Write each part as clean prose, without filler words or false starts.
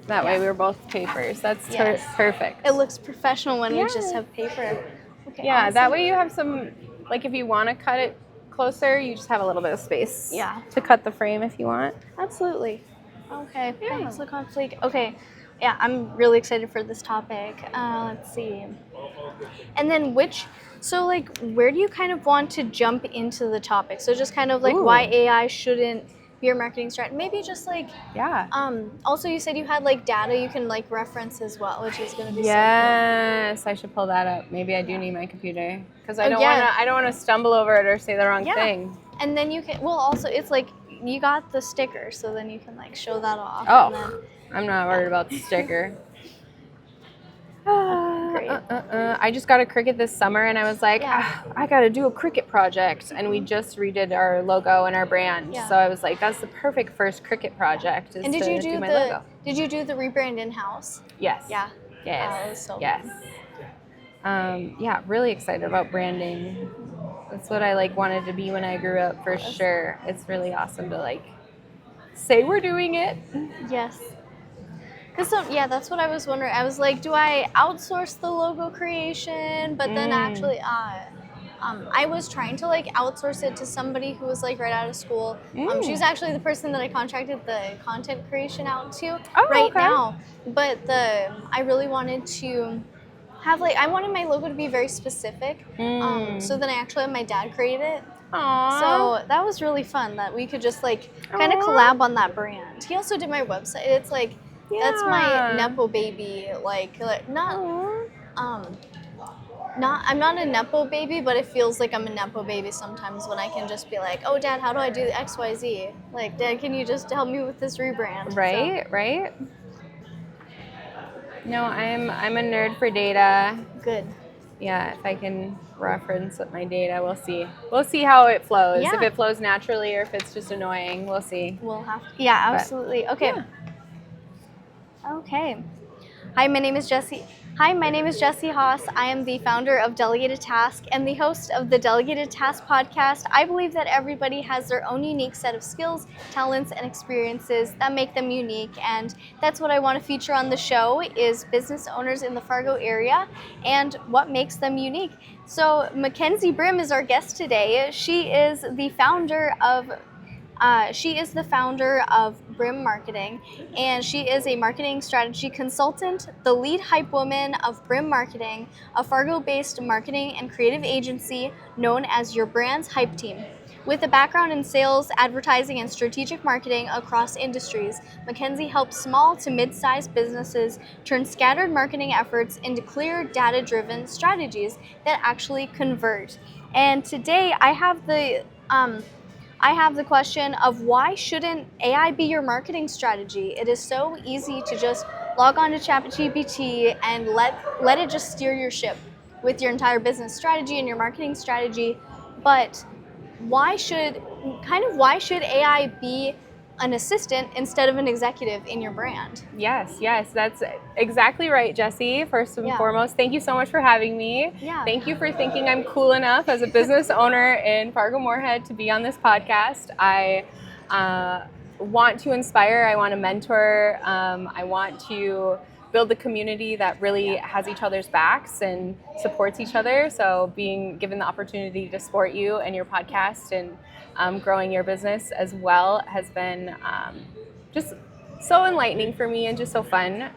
That way we're both papers. That's perfect. It looks professional when we just have paper. Okay, yeah, awesome. That way you have some, like if you want to cut it closer, you just have a little bit of space to cut the frame if you want. Absolutely. Okay, pencil on fleek. Okay, yeah, I'm really excited for this topic. Let's see. And then so like where do you kind of want to jump into the topic? So just kind of like why AI shouldn't be your marketing strategy. Maybe just like also you said you had like data you can like reference as well, which is going to be so cool. Yes, I should pull that up. Maybe I do need my computer because I don't want to stumble over it or say the wrong thing. And then you can also it's like you got the sticker, so then you can like show that off. I'm not worried about the sticker. I just got a Cricut this summer and I was like, I got to do a Cricut project. And we just redid our logo and our brand. So I was like, that's the perfect first Cricut project. And did you do my logo. Did you do the rebrand in-house? Yes. Yeah. Yes. That was so fun. Yeah, really excited about branding. That's what I like wanted to be when I grew up for sure. It's really awesome to like say we're doing it. Yes. Because that's what I was wondering. I was like, do I outsource the logo creation? But then actually, I was trying to like outsource it to somebody who was like right out of school. She's actually the person that I contracted the content creation out to now. But I really wanted to have like, I wanted my logo to be very specific. So then I actually had my dad create it. Aww. So that was really fun that we could just like kind of collab on that brand. He also did my website. It's like, that's my Nepo baby, I'm not a Nepo baby, but it feels like I'm a Nepo baby sometimes when I can just be like, oh, Dad, how do I do XYZ? Like, Dad, can you just help me with this rebrand? Right. No, I'm a nerd for data. Good. Yeah, if I can reference my data, we'll see. We'll see how it flows. Yeah. If it flows naturally or if it's just annoying, we'll see. We'll have to. Yeah, absolutely. Okay. Yeah. Okay. Hi, my name is Jessie Haas. I am the founder of Delegated Task and the host of the Delegated Task podcast. I believe that everybody has their own unique set of skills, talents, and experiences that make them unique, and that's what I want to feature on the show is business owners in the Fargo area and what makes them unique. So Mackenzie Brimm is our guest today. She is the founder of BRIMM Marketing, and she is a marketing strategy consultant, the lead hype woman of BRIMM Marketing, a Fargo-based marketing and creative agency known as your brand's hype team. With a background in sales, advertising, and strategic marketing across industries, Mackenzie helps small to mid-sized businesses turn scattered marketing efforts into clear, data-driven strategies that actually convert. And today I have the question of why shouldn't AI be your marketing strategy? It is so easy to just log on to ChatGPT and let it just steer your ship with your entire business strategy and your marketing strategy. But why should AI be an assistant instead of an executive in your brand? Yes, that's exactly right, Jessie. First and foremost, thank you so much for having me. Thank you for thinking I'm cool enough as a business owner in Fargo Moorhead to be on this podcast. I want to inspire, I want to mentor, I want to build a community that really has each other's backs and supports each other. So being given the opportunity to support you and your podcast and growing your business as well has been just so enlightening for me and just so fun.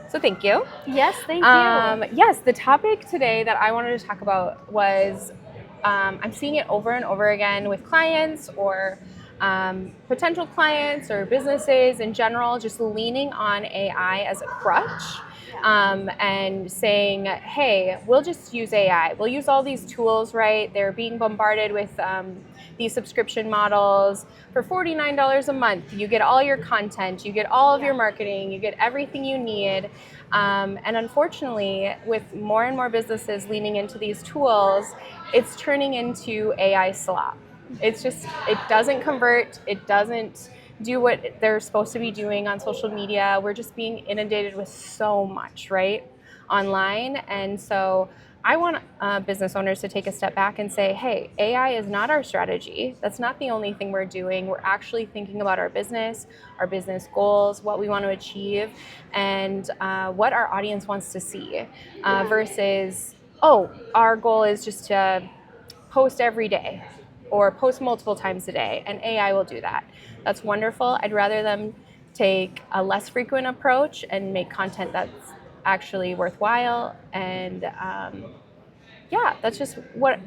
So thank you. Yes, thank you. Yes, the topic today that I wanted to talk about was I'm seeing it over and over again with clients or potential clients or businesses in general, just leaning on AI as a crutch and saying, hey, we'll just use AI. We'll use all these tools, right? They're being bombarded with these subscription models for $49 a month. You get all your content, you get all of your marketing, you get everything you need. And unfortunately, with more and more businesses leaning into these tools, it's turning into AI slop. It's just, it doesn't convert. It doesn't do what they're supposed to be doing on social media. We're just being inundated with so much, right, online. And so I want business owners to take a step back and say, hey, AI is not our strategy. That's not the only thing we're doing. We're actually thinking about our business goals, what we want to achieve, and what our audience wants to see versus, oh, our goal is just to post every day or post multiple times a day, and AI will do that. That's wonderful. I'd rather them take a less frequent approach and make content that's actually worthwhile. And yeah, that's just what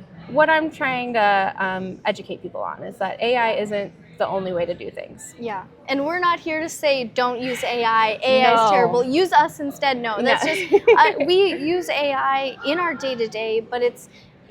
I'm trying to educate people on, is that AI isn't the only way to do things. Yeah. And we're not here to say don't use AI. AI No. is terrible. Use us instead. No, that's No. just we use AI in our day-to-day, but it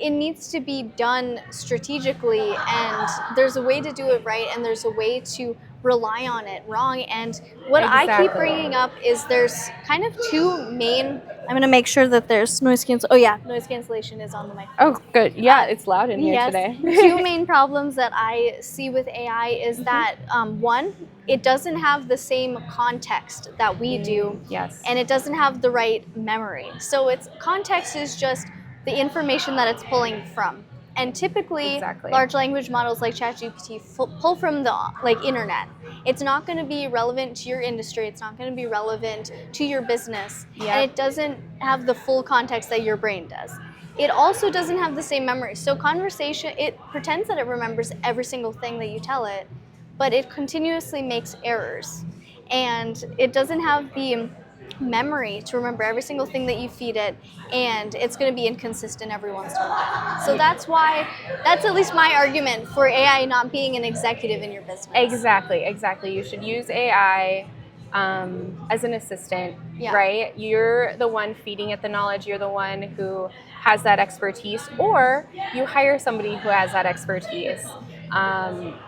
needs to be done strategically, and there's a way to do it right, and there's a way to rely on it wrong. And what I keep Exactly. bringing up is there's kind of two main. I'm going to make sure that there's noise cancel. Oh yeah, noise cancellation is on the microphone. Oh, good. Yeah, it's loud in here today. Two main problems that I see with AI is that one, it doesn't have the same context that we do. Yes. And it doesn't have the right memory. So its context is just the information that it's pulling from. And typically, Exactly. large language models like ChatGPT pull from the internet. It's not going to be relevant to your industry. It's not going to be relevant to your business. Yep. And it doesn't have the full context that your brain does. It also doesn't have the same memory. So conversation, it pretends that it remembers every single thing that you tell it, but it continuously makes errors. And it doesn't have the memory to remember every single thing that you feed it, and it's going to be inconsistent every once in a while. So that's at least my argument for AI not being an executive in your business. Exactly. You should use AI as an assistant, Yeah. right? You're the one feeding it the knowledge. You're the one who has that expertise, or you hire somebody who has that expertise.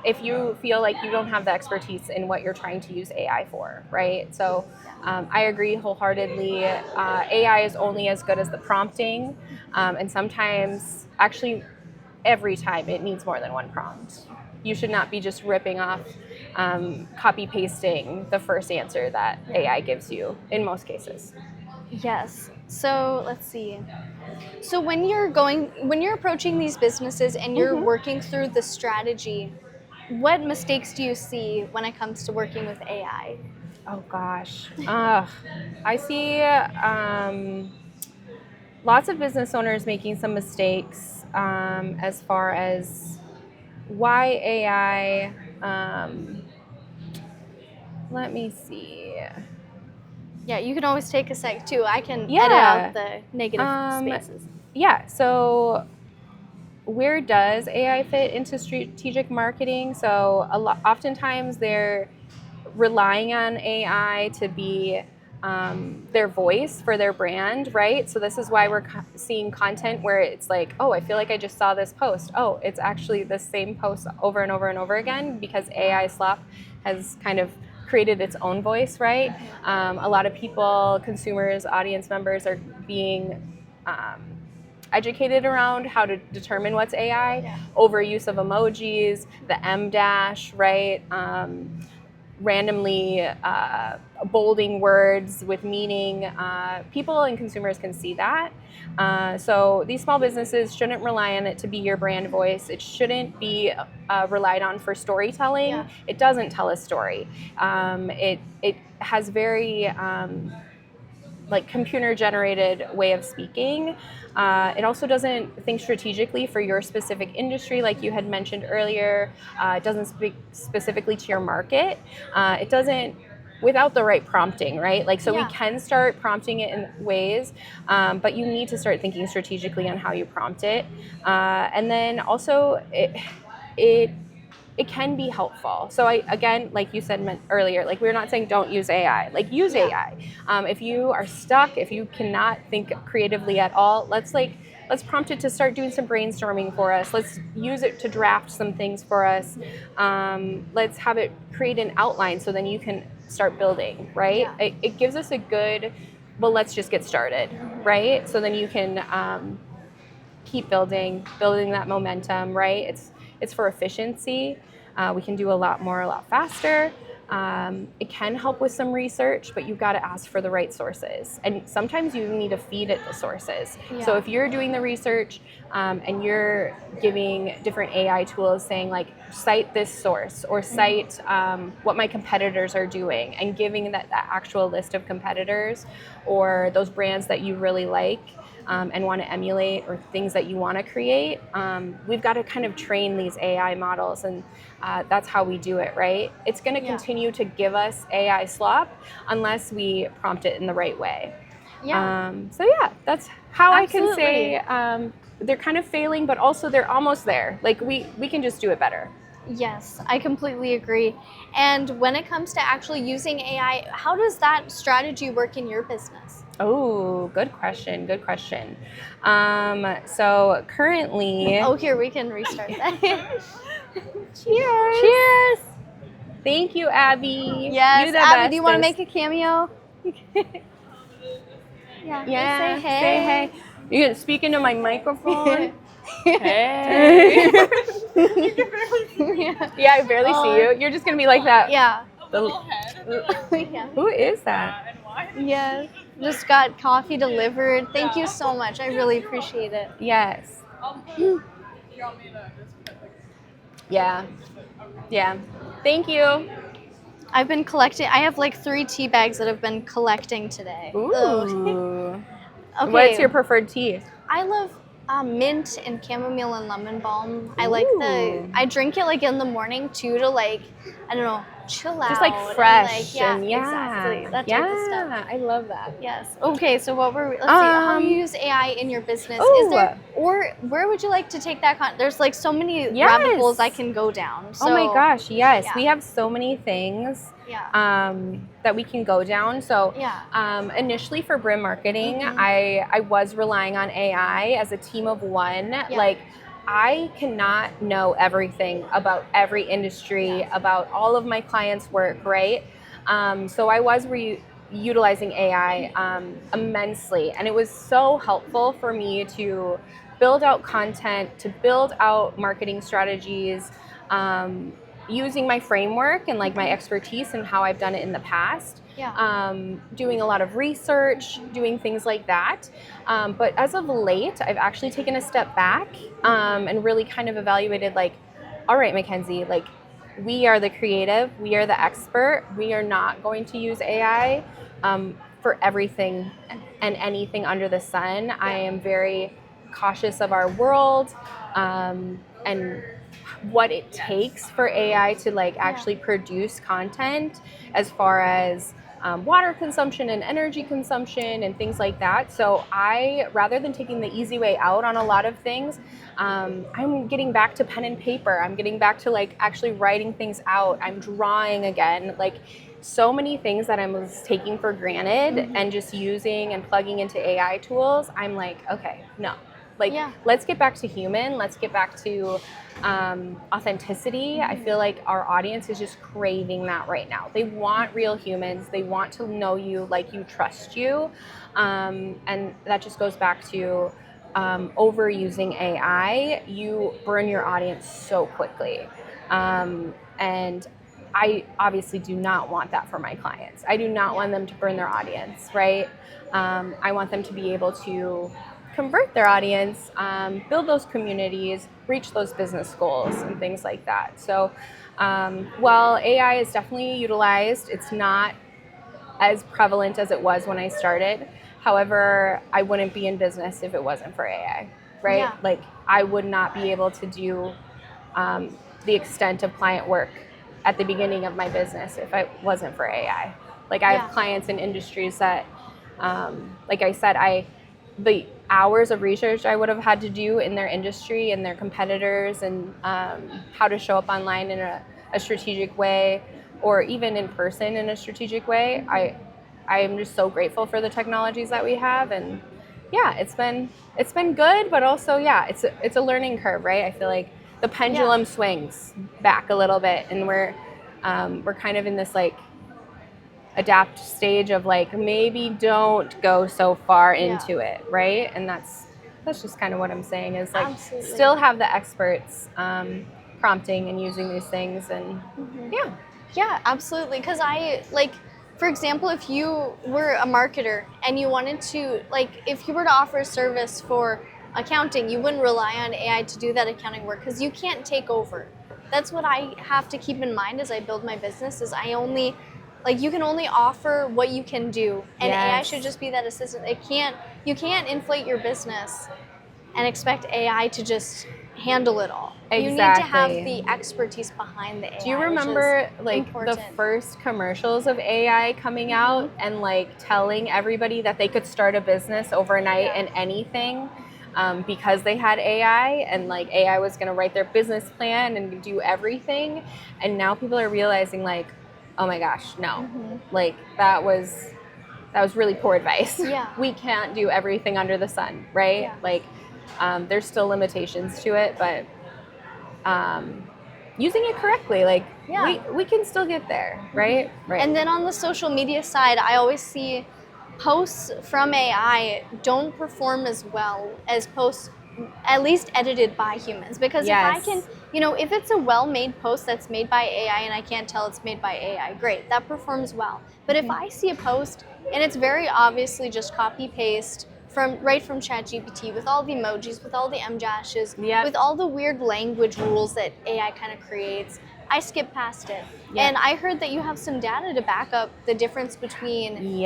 If you feel like you don't have the expertise in what you're trying to use AI for, right? So I agree wholeheartedly. AI is only as good as the prompting, and sometimes, actually, every time it needs more than one prompt. You should not be just ripping off, copy pasting the first answer that AI gives you in most cases. Yes. So let's see. So when you're approaching these businesses and you're working through the strategy, what mistakes do you see when it comes to working with AI? Oh gosh, I see lots of business owners making some mistakes as far as why AI. Let me see. Yeah, you can always take a sec too. I can Yeah. edit out the negative spaces. Yeah, so where does AI fit into strategic marketing? So oftentimes they're relying on AI to be their voice for their brand, right? So this is why we're seeing content where it's like, oh, I feel like I just saw this post. Oh, it's actually the same post over and over and over again, because AI slop has kind of created its own voice, right? A lot of people, consumers, audience members are being educated around how to determine what's AI. Yeah. Overuse of emojis, the M dash, right? Randomly bolding words with meaning. People and consumers can see that. So these small businesses shouldn't rely on it to be your brand voice. It shouldn't be relied on for storytelling. Yeah. It doesn't tell a story. It has very like computer generated way of speaking. It also doesn't think strategically for your specific industry, like you had mentioned earlier. It doesn't speak specifically to your market. It doesn't, without the right prompting, right? Like, so Yeah. we can start prompting it in ways, but you need to start thinking strategically on how you prompt it. And then also it can be helpful. So again, like you said earlier, like we're not saying don't use AI, like use AI. If you are stuck, if you cannot think creatively at all, let's prompt it to start doing some brainstorming for us. Let's use it to draft some things for us. Let's have it create an outline so then you can start building, right? Yeah. It gives us a good, well, let's just get started, right? So then you can keep building that momentum, right? It's for efficiency. We can do a lot more, a lot faster. It can help with some research, but you've got to ask for the right sources. And sometimes you need to feed it the sources. Yeah. So if you're doing the research and you're giving different AI tools saying like, cite this source or cite what my competitors are doing, and giving that actual list of competitors or those brands that you really like, and want to emulate, or things that you want to create, we've got to kind of train these AI models, and that's how we do it, right? It's going to continue to give us AI slop unless we prompt it in the right way. So yeah, that's how Absolutely. I can say they're kind of failing, but also they're almost there. Like we can just do it better. Yes, I completely agree. And when it comes to actually using AI, how does that strategy work in your business? Oh, good question. Good question. So currently, Oh, here, we can restart that. cheers. Cheers. Thank you, Abby. Yes, You the Abby, do you want to bestest. make a cameo? Yeah. Say hey. Say hey. You gonna speak into my microphone? Hey. Yeah, I barely see you. You're just gonna be like that. Yeah. Yeah. Who is that? Yes. Just got coffee delivered. Thank you so much. I really appreciate it. Yes. Yeah. Yeah. Thank you. I've been collecting. I have like 3 tea bags that I've been collecting today. Ooh. Okay. What's your preferred tea? I love mint and chamomile and lemon balm. I like Ooh. I drink it like in the morning too, to like, I don't know, chill out. Just like fresh and, and yeah, exactly, that type of stuff. I love that. Yes. Okay, so what were we, let's see, how you use AI in your business. Ooh. Is there, or where would you like to take that there's like so many Yes. rabbit holes I can go down. So, oh my gosh, yes. yeah. We have so many things that we can go down. So initially for BRIMM Marketing, I was relying on AI as a team of one. Like, I cannot know everything about every industry, about all of my clients' work, right? So I was utilizing AI immensely, and it was so helpful for me to build out content, to build out marketing strategies, using my framework and like my expertise and how I've done it in the past. Doing a lot of research, doing things like that. But as of late, I've actually taken a step back and really kind of evaluated like, all right, Mackenzie, like we are the creative, we are the expert, we are not going to use AI for everything and anything under the sun. I am very cautious of our world and what it takes for AI to like actually produce content, as far as water consumption and energy consumption and things like that. So I, rather than taking the easy way out on a lot of things, I'm getting back to pen and paper. I'm getting back to like actually writing things out. I'm drawing again. Like, so many things that I was taking for granted and just using and plugging into AI tools, I'm like, okay, no. Like, let's get back to human. Let's get back to authenticity. I feel like our audience is just craving that right now. They want real humans. They want to know you, like you, trust you. And that just goes back to overusing AI. You burn your audience so quickly. And I obviously do not want that for my clients. I do not want them to burn their audience, right? I want them to be able to convert their audience, build those communities, reach those business goals and things like that. So while AI is definitely utilized, it's not as prevalent as it was when I started. However, I wouldn't be in business if it wasn't for AI, right? Like, I would not be able to do the extent of client work at the beginning of my business if it wasn't for AI. Like, I have clients in industries that, like I said, the hours of research I would have had to do in their industry and their competitors and how to show up online in a strategic way, or even in person in a strategic way. I am just so grateful for the technologies that we have, and it's been good, but also it's a learning curve, right? I feel like the pendulum swings back a little bit, and we're kind of in this like adapt stage of like, maybe don't go so far into it, right? And that's just kind of what I'm saying, is like, still have the experts prompting and using these things, and Yeah, absolutely. Because for example, if you were a marketer and you wanted to, if you were to offer a service for accounting, you wouldn't rely on AI to do that accounting work because you can't take over. That's what I have to keep in mind as I build my business. Is I only, you can only offer what you can do, and AI Yes. should just be that assistant. You can't inflate your business and expect AI to just handle it all. You need to have the expertise behind the AI. Do you remember the important. first commercials of AI coming out and telling everybody that they could start a business overnight and anything because they had AI and AI was going to write their business plan and do everything, and now people are realizing oh my gosh, no, that was really poor advice. Yeah. We can't do everything under the sun, right? Yeah. There's still limitations to it, but using it correctly, we can still get there, right? Right. And then on the social media side, I always see posts from AI don't perform as well as posts at least edited by humans. Because if I can, if it's a well-made post that's made by AI and I can't tell it's made by AI, great, that performs well. But if I see a post and it's very obviously just copy-paste from ChatGPT with all the emojis, with all the M-dashes, with all the weird language rules that AI kind of creates, I skip past it. And I heard that you have some data to back up the difference between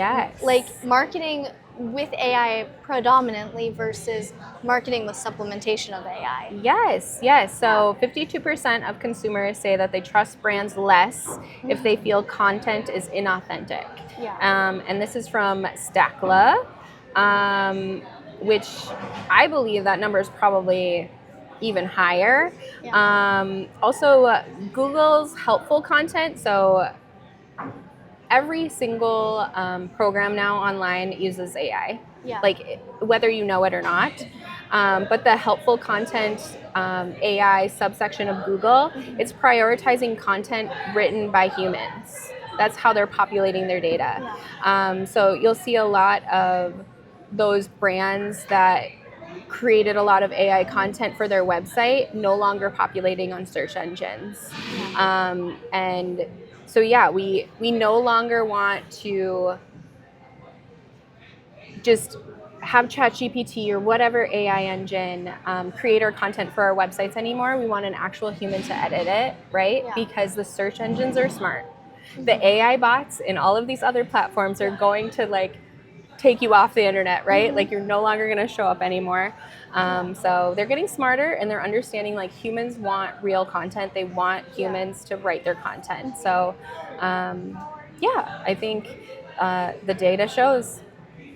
marketing with AI predominantly versus marketing with supplementation of AI. Yes. So 52% of consumers say that they trust brands less if they feel content is inauthentic. And this is from Stackla, which I believe that number is probably even higher. Also, Google's helpful content. So every single program now online uses AI, whether you know it or not. But the helpful content AI subsection of Google, it's prioritizing content written by humans. That's how they're populating their data. So you'll see a lot of those brands that created a lot of AI content for their website no longer populating on search engines. And so we no longer want to just have ChatGPT or whatever AI engine create our content for our websites anymore. We want an actual human to edit it, right? Because the search engines are smart. The AI bots in all of these other platforms are going to take you off the internet, right? You're no longer going to show up anymore. So they're getting smarter and they're understanding humans want real content. They want humans to write their content. So I think the data shows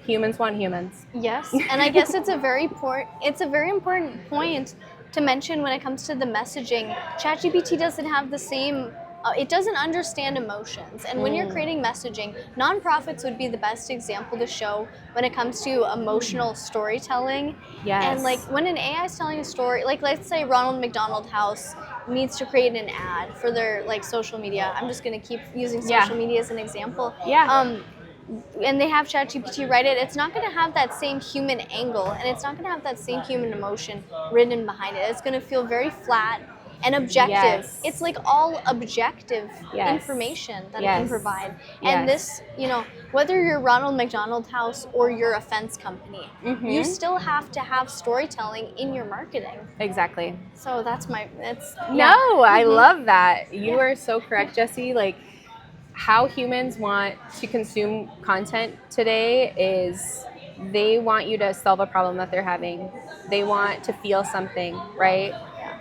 humans want humans. Yes, and I guess it's a very important point to mention when it comes to the messaging. ChatGPT doesn't have the same. It doesn't understand emotions, and when you're creating messaging, nonprofits would be the best example to show when it comes to emotional storytelling. And when an AI is telling a story, let's say Ronald McDonald House needs to create an ad for their social media. I'm just going to keep using social media as an example. And they have ChatGPT write it, it's not going to have that same human angle, and it's not going to have that same human emotion written behind it. It's going to feel very flat and objective. It's all objective information that it can provide. And this, whether you're Ronald McDonald House or you're a fence company, you still have to have storytelling in your marketing. Exactly. So I love that. You are so correct, Jessie. How humans want to consume content today is they want you to solve a problem that they're having. They want to feel something, right?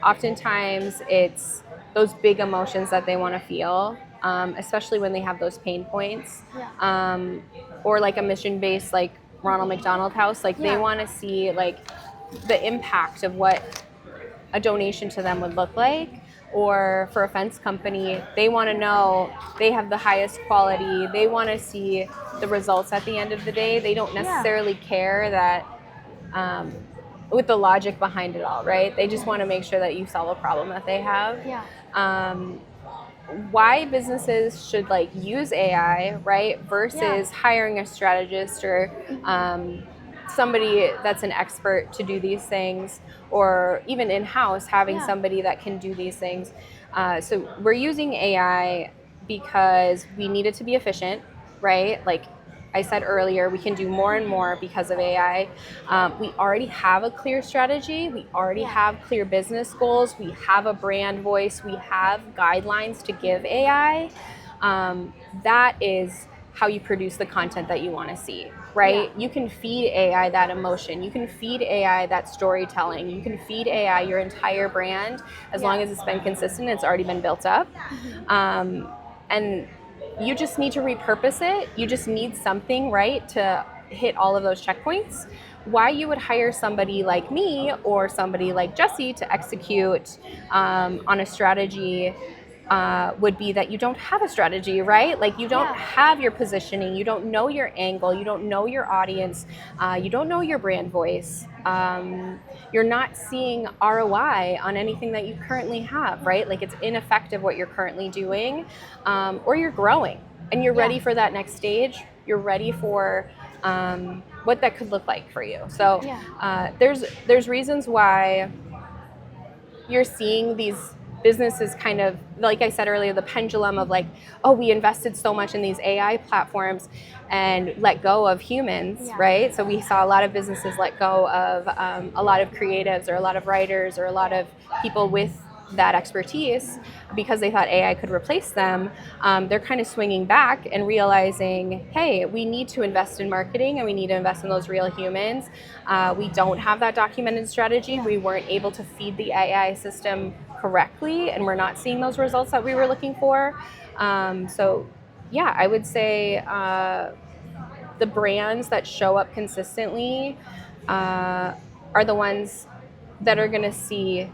Oftentimes it's those big emotions that they want to feel, especially when they have those pain points. Or a mission-based Ronald McDonald House. They want to see the impact of what a donation to them would look like. Or for a fence company, they want to know they have the highest quality. They want to see the results at the end of the day. They don't necessarily care that with the logic behind it all, right? They just want to make sure that you solve a problem that they have. Why businesses should use AI, right, versus hiring a strategist or somebody that's an expert to do these things, or even in-house having somebody that can do these things. So we're using AI because we need it to be efficient, right? Like I said earlier, we can do more and more because of AI. We already have a clear strategy. We already have clear business goals. We have a brand voice. We have guidelines to give AI. That is how you produce the content that you want to see, right? You can feed AI that emotion. You can feed AI that storytelling. You can feed AI your entire brand as long as it's been consistent, it's already been built up. And you just need to repurpose it. You just need something, right, to hit all of those checkpoints. Why you would hire somebody like me or somebody like Jesse to execute on a strategy would be that you don't have a strategy, right? Like you don't have your positioning, you don't know your angle, you don't know your audience, you don't know your brand voice. You're not seeing ROI on anything that you currently have, right? Like it's ineffective what you're currently doing, or you're growing and you're ready for that next stage. You're ready for what that could look like for you. So there's reasons why you're seeing these businesses kind of, like I said earlier, the pendulum of like, oh, we invested so much in these AI platforms and let go of humans, right? So we saw a lot of businesses let go of a lot of creatives or a lot of writers or a lot of people with that expertise because they thought AI could replace them. They're kind of swinging back and realizing, hey, we need to invest in marketing and we need to invest in those real humans. We don't have that documented strategy. We weren't able to feed the AI system correctly and we're not seeing those results that we were looking for. So yeah, I would say the brands that show up consistently are the ones that are going to see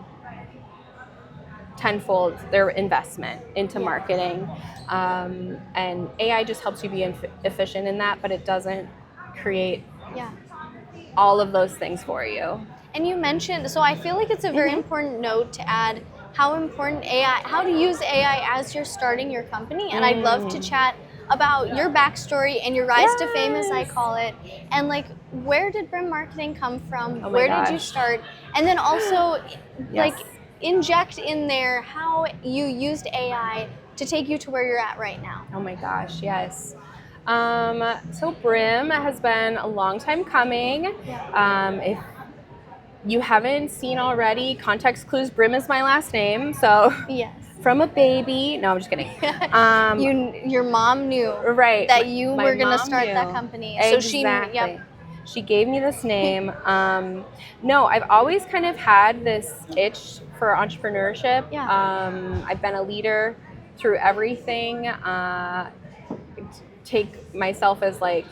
tenfold their investment into marketing. And AI just helps you be efficient in that, but it doesn't create all of those things for you. And you mentioned, so I feel like it's a very important note to add how important AI, how to use AI as you're starting your company. And I'd love to chat about your backstory and your rise to fame, as I call it. And like, where did BRIMM Marketing come from? Where did you start? And then also, like, inject in there how you used AI to take you to where you're at right now. Oh my gosh, yes. So BRIMM has been a long time coming. If you haven't seen already, context clues, BRIMM is my last name. So from a baby, no, I'm just kidding. Your mom knew that you were going to start that company. So she gave me this name. No, I've always kind of had this itch for entrepreneurship. I've been a leader through everything. Take myself as like,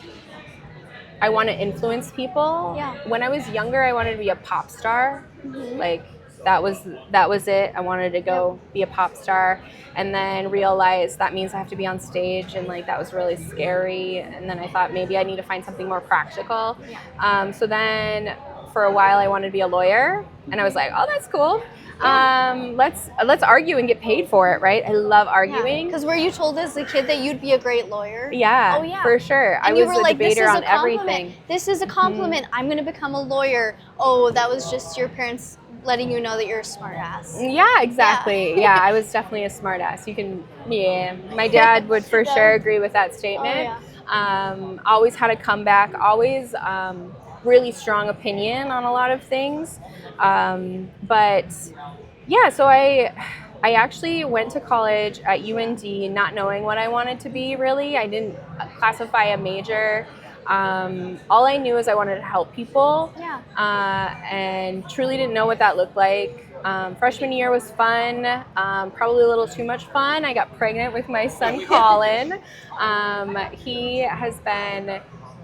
I want to influence people. When I was younger, I wanted to be a pop star. Like that was it. I wanted to go be a pop star, and then realized that means I have to be on stage, and like that was really scary. And then I thought maybe I need to find something more practical. So then for a while I wanted to be a lawyer, and I was like, oh, that's cool. Let's argue and get paid for it, right? I love arguing. Because were you told as a kid that you'd be a great lawyer? Yeah, for sure. And I was a debater on everything. This is a compliment. I'm going to become a lawyer. Oh, that was just your parents letting you know that you're a smart ass. Yeah, exactly. Yeah, I was definitely a smart ass. You can, my dad would for sure agree with that statement. Always had a comeback, always really strong opinion on a lot of things. But yeah, so I actually went to college at UND not knowing what I wanted to be really. I didn't classify a major. All I knew is I wanted to help people, and truly didn't know what that looked like. Freshman year was fun, probably a little too much fun. I got pregnant with my son, Colin. He has been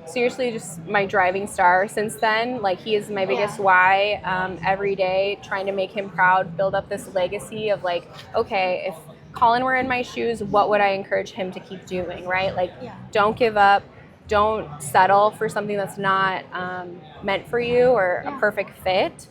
seriously just my driving star since then. Like he is my biggest why every day, trying to make him proud, build up this legacy of like, okay, if Colin were in my shoes, what would I encourage him to keep doing, right? Like don't give up. Don't settle for something that's not meant for you or a perfect fit.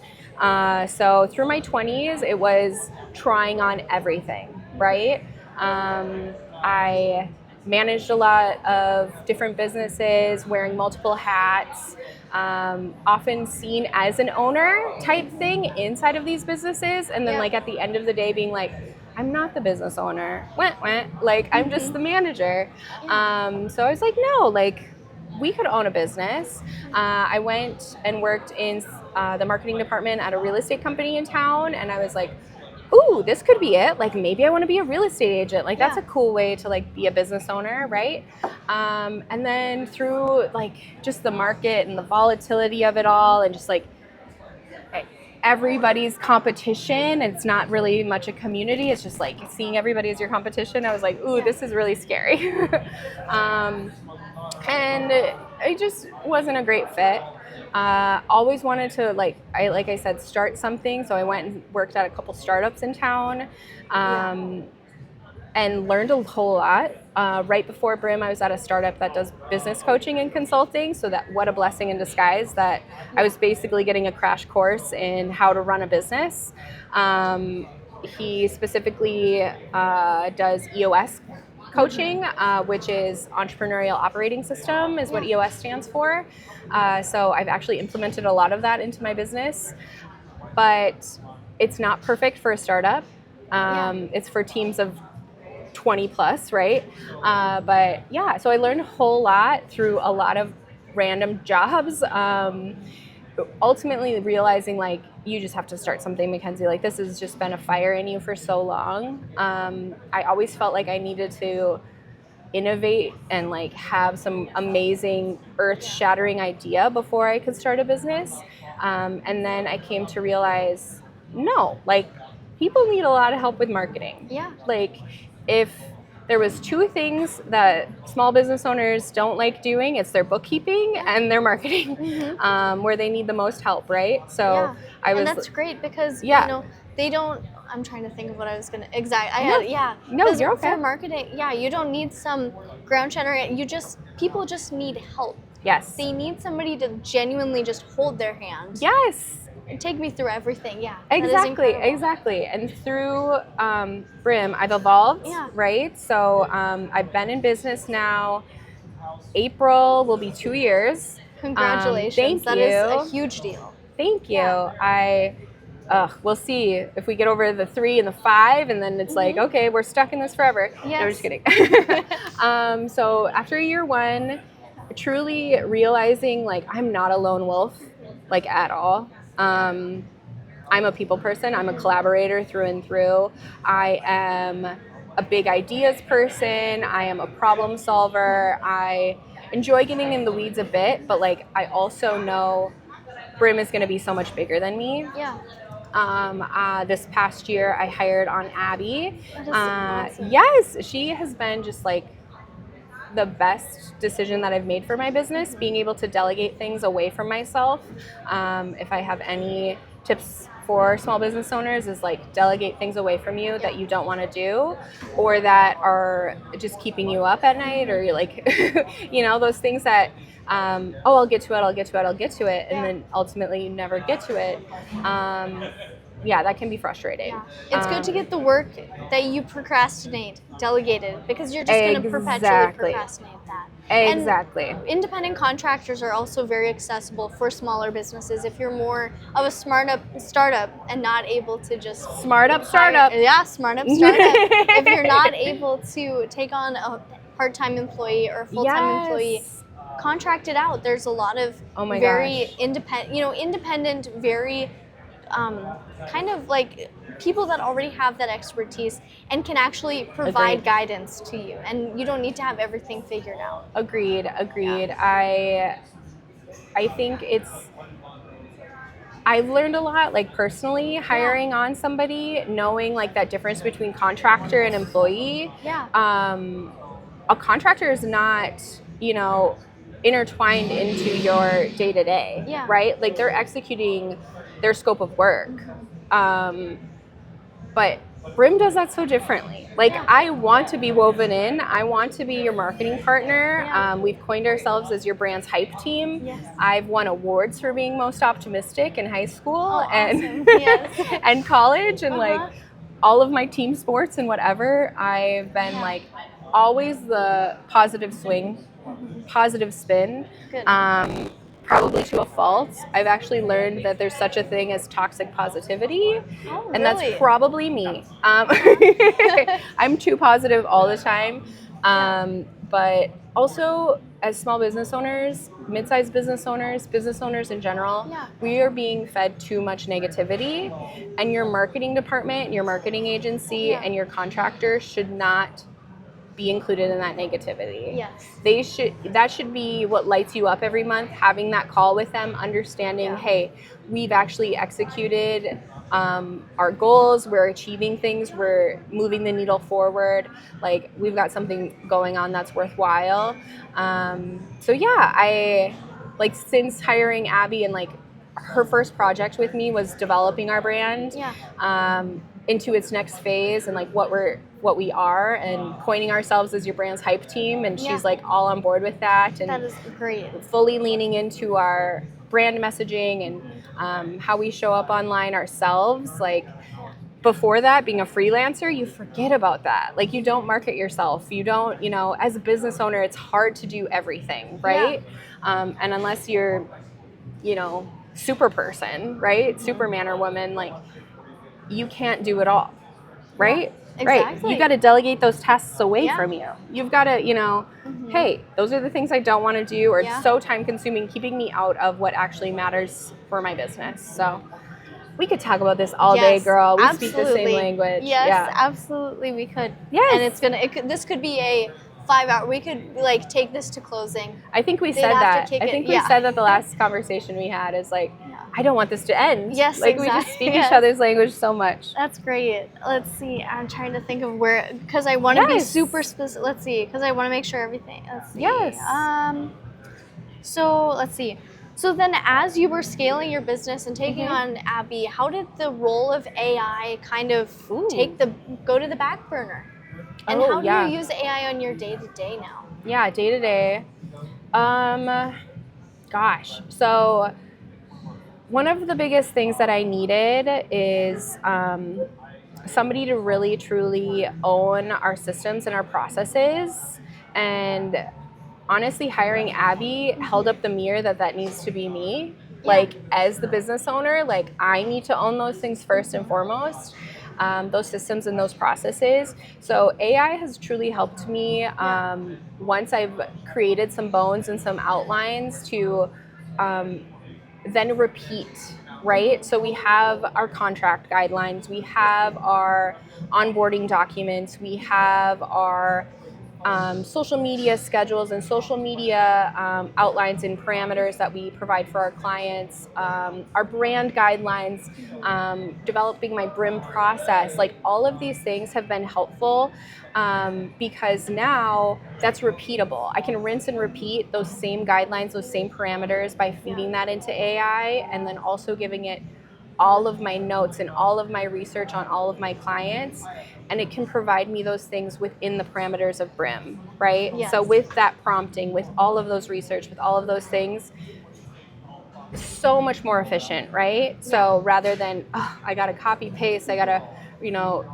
So through my 20s, it was trying on everything, right? I managed a lot of different businesses, wearing multiple hats, often seen as an owner type thing inside of these businesses. And then like at the end of the day being like, I'm not the business owner. Like, I'm just the manager. So I was like, no, like, we could own a business. I went and worked in the marketing department at a real estate company in town, and I was like, ooh, this could be it. Like, maybe I want to be a real estate agent. Like, that's a cool way to like be a business owner, right? And then through like just the market and the volatility of it all, and just like everybody's competition, it's not really much a community. It's just like seeing everybody as your competition. I was like, ooh, this is really scary. And it just wasn't a great fit. Always wanted to like I said, start something. So I went and worked at a couple startups in town, and learned a whole lot. Right before BRIMM, I was at a startup that does business coaching and consulting. So that, what a blessing in disguise that I was basically getting a crash course in how to run a business. He specifically does EOS coaching, which is Entrepreneurial Operating System, is what EOS stands for. So I've actually implemented a lot of that into my business, but it's not perfect for a startup. It's for teams of 20 plus, right? But yeah, so I learned a whole lot through a lot of random jobs. Ultimately realizing like you just have to start something, Mackenzie. Like, this has just been a fire in you for so long. I always felt like I needed to innovate and like have some amazing earth-shattering idea before I could start a business. And then I came to realize, no, like, people need a lot of help with marketing. Yeah. Like, if there was two things that small business owners don't like doing, it's their bookkeeping and their marketing, where they need the most help, right? So and that's great because you know they don't. I'm trying to think of what I was gonna you're okay. For marketing, you don't need some ground generator. People just need help. Yes. They need somebody to genuinely just hold their hand. Yes. And take me through everything. Yeah. Exactly. And through BRIMM, I've evolved, right? So I've been in business now. April will be 2 years. Congratulations. Thank that you. is a huge deal. Thank you. We'll see if we get over the 3 and the 5, and then it's like, okay, we're stuck in this forever. Yes. No, just kidding. So after year 1, truly realizing like I'm not a lone wolf, like, at all. I'm a people person. I'm a collaborator through and through. I am a big ideas person. I am a problem solver. I enjoy getting in the weeds a bit, but like, I also know BRIMM is going to be so much bigger than me. Yeah. This past year, I hired on Abby. That is awesome. Yes, she has been just like the best decision that I've made for my business, being able to delegate things away from myself. If I have any tips for small business owners, is like, delegate things away from you that you don't want to do, or that are just keeping you up at night, or you're like, you know, those things that, I'll get to it, and then ultimately you never get to it. That can be frustrating. Yeah. It's good to get the work that you procrastinate delegated, because you're just going to perpetually procrastinate that. Exactly. And independent contractors are also very accessible for smaller businesses. If you're more of a startup and not able to just startup. If you're not able to take on a part-time employee or a full-time employee, contract it out. There's a lot of independent, very kind of like people that already have that expertise and can actually provide guidance to you, and you don't need to have everything figured out. Agreed. I think I've learned a lot, like, personally, hiring on somebody, knowing like that difference between contractor and employee. A contractor is not, intertwined into your day-to-day, right? Like, they're executing their scope of work. But BRIMM does that so differently. Like, I want to be woven in. I want to be your marketing partner. We've coined ourselves as your brand's hype team. I've won awards for being most optimistic in high school and and college, and like all of my team sports and whatever. I've been like always the positive swing, positive spin. probably to a fault. I've actually learned that there's such a thing as toxic positivity, Oh, and really? that's probably me. I'm too positive all the time. But also, as small business owners, mid-sized business owners in general, Yeah. we are being fed too much negativity, and your marketing department, your marketing agency, Yeah. and your contractor should not be included in that negativity. Yes. That should be what lights you up every month, having that call with them, understanding, Yeah. hey, we've actually executed our goals, we're achieving things, we're moving the needle forward, like we've got something going on that's worthwhile. So yeah, I like, since hiring Abby, and like her first project with me was developing our brand into its next phase, and like what we are, and coining ourselves as your brand's hype team, and she's like all on board with that, and That is great. fully leaning into our brand messaging and how we show up online ourselves. Like, before that, being a freelancer, you forget about that. Like, you don't market yourself. You don't, as a business owner, it's hard to do everything, right? And unless you're, super person, right? Superman or woman, like, you can't do it all, right? Yeah, Right. exactly. You got to delegate those tasks away Yeah. from you. You've got to, hey, those are the things I don't want to do, or it's so time consuming, keeping me out of what actually matters for my business. So we could talk about this all day, girl. We speak the same language. Yes, absolutely, we could. Yes. And this could be a 5-hour. We could like take this to closing. I think we They'd said have to that. kick I it- think we yeah. said that the last conversation we had is like, I don't want this to end. Yes, like we just exactly. speak Yes. each other's language so much. That's great. Let's see. I'm trying to think of where, because I want to be super specific. Let's see, because I want to make sure everything. Let's see. Yes. So let's see. So then, as you were scaling your business and taking on Abby, how did the role of AI kind of go to the back burner? And how do you use AI on your day-to-day now? Yeah, day-to-day. Gosh. So one of the biggest things that I needed is somebody to really, truly own our systems and our processes. And honestly, hiring Abby held up the mirror that needs to be me. Like, as the business owner, like, I need to own those things first and foremost, those systems and those processes. So AI has truly helped me once I've created some bones and some outlines to then repeat, right? So we have our contract guidelines, we have our onboarding documents, we have our social media schedules and social media outlines and parameters that we provide for our clients, our brand guidelines, developing my BRIMM process. Like, all of these things have been helpful because now that's repeatable. I can rinse and repeat those same guidelines, those same parameters by feeding that into AI, and then also giving it all of my notes and all of my research on all of my clients, and it can provide me those things within the parameters of BRIMM, right? Yes. So with that prompting, with all of those research, with all of those things, so much more efficient, right? So rather than, I gotta copy paste, I gotta,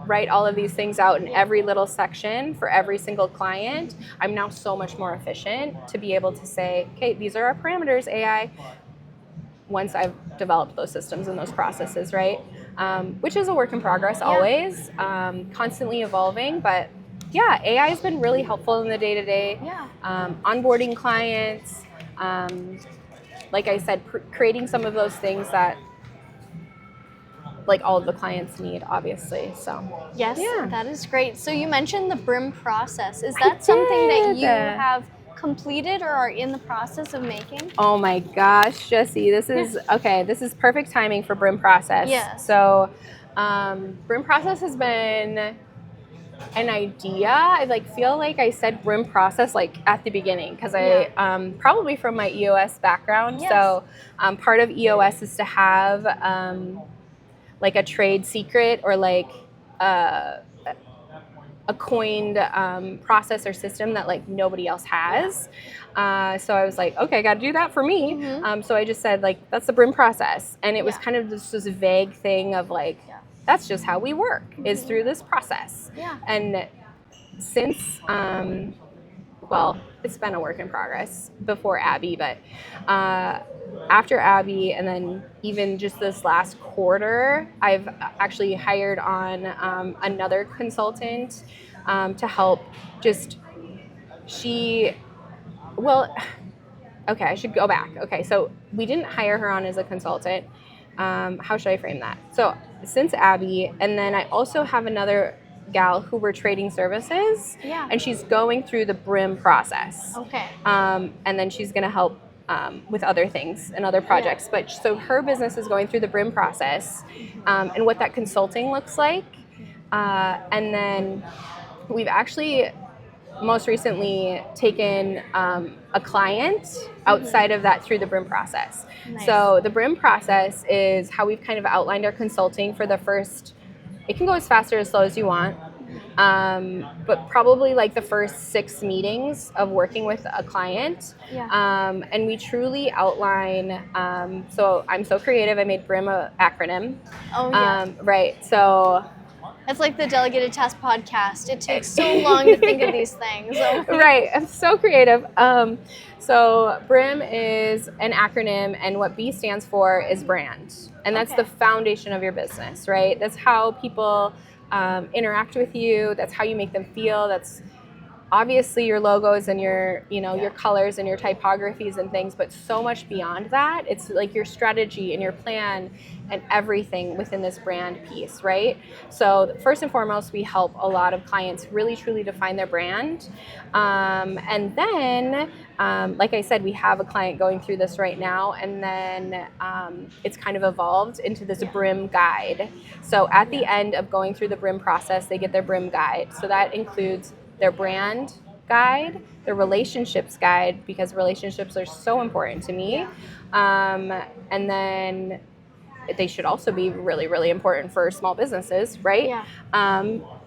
write all of these things out in every little section for every single client, I'm now so much more efficient to be able to say, okay, these are our parameters, AI, once I've developed those systems and those processes, right? Which is a work in progress always, constantly evolving. But yeah, AI has been really helpful in the day-to-day, onboarding clients, like I said, creating some of those things that like all of the clients need, obviously. So yes, that is great. So you mentioned the BRIMM process. Is that something that you have completed or are in the process of making? Oh my gosh, Jessie, this is perfect timing for BRIMM process. Yes. So BRIMM process has been an idea. I feel like I said BRIMM process like at the beginning because I probably from my EOS background. Yes. So part of EOS is to have like a trade secret or like a coined process or system that like nobody else has. So I was like, okay, I got to do that for me. So I just said like, that's the BRIMM process. And it was kind of just this vague thing of like, that's just how we work is through this process. And since well, it's been a work in progress before Abby, but after Abby, and then even just this last quarter, I've actually hired on another consultant to help just well, okay, I should go back. Okay, so we didn't hire her on as a consultant. How should I frame that? So since Abby, and then I also have another gal who we're trading services, Yeah. and she's going through the BRIMM process. Okay. And then she's going to help with other things and other projects. Yeah. But so her business is going through the BRIMM process, and what that consulting looks like. And then we've actually most recently taken a client outside of that through the BRIMM process. Nice. So the BRIMM process is how we've kind of outlined our consulting for the first, it can go as fast or as slow as you want, but probably like the first 6 meetings of working with a client. Yeah. And we truly outline, so I'm so creative, I made BRIMM an acronym. Oh, yeah. Right, so it's like the Delegated Task podcast. It takes so long to think of these things. Right, I'm so creative. So BRIMM is an acronym, and what B stands for is brand. And that's Okay. the foundation of your business, right? That's how people interact with you. That's how you make them feel. That's obviously your logos and your colors and your typographies and things, but so much beyond that. It's like your strategy and your plan and everything within this brand piece, right? So first and foremost, we help a lot of clients really truly define their brand. And then, like I said, we have a client going through this right now, and then it's kind of evolved into this BRIMM guide. So at the end of going through the BRIMM process, they get their BRIMM guide. So that includes their brand guide, their relationships guide, because relationships are so important to me. And then they should also be really, really important for small businesses, right? Yeah.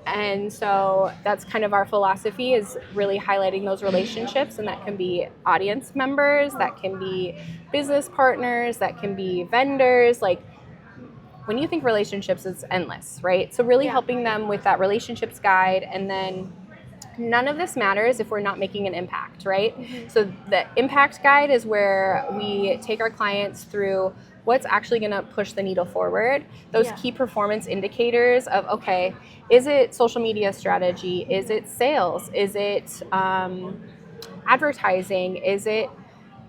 And so that's kind of our philosophy, is really highlighting those relationships, and that can be audience members, that can be business partners, that can be vendors. Like, when you think relationships, it's endless, right? So really helping them with that relationships guide. And then none of this matters if we're not making an impact, right? Mm-hmm. So the impact guide is where we take our clients through what's actually going to push the needle forward. Those key performance indicators of, okay, is it social media strategy? Is it sales? Is it advertising? Is it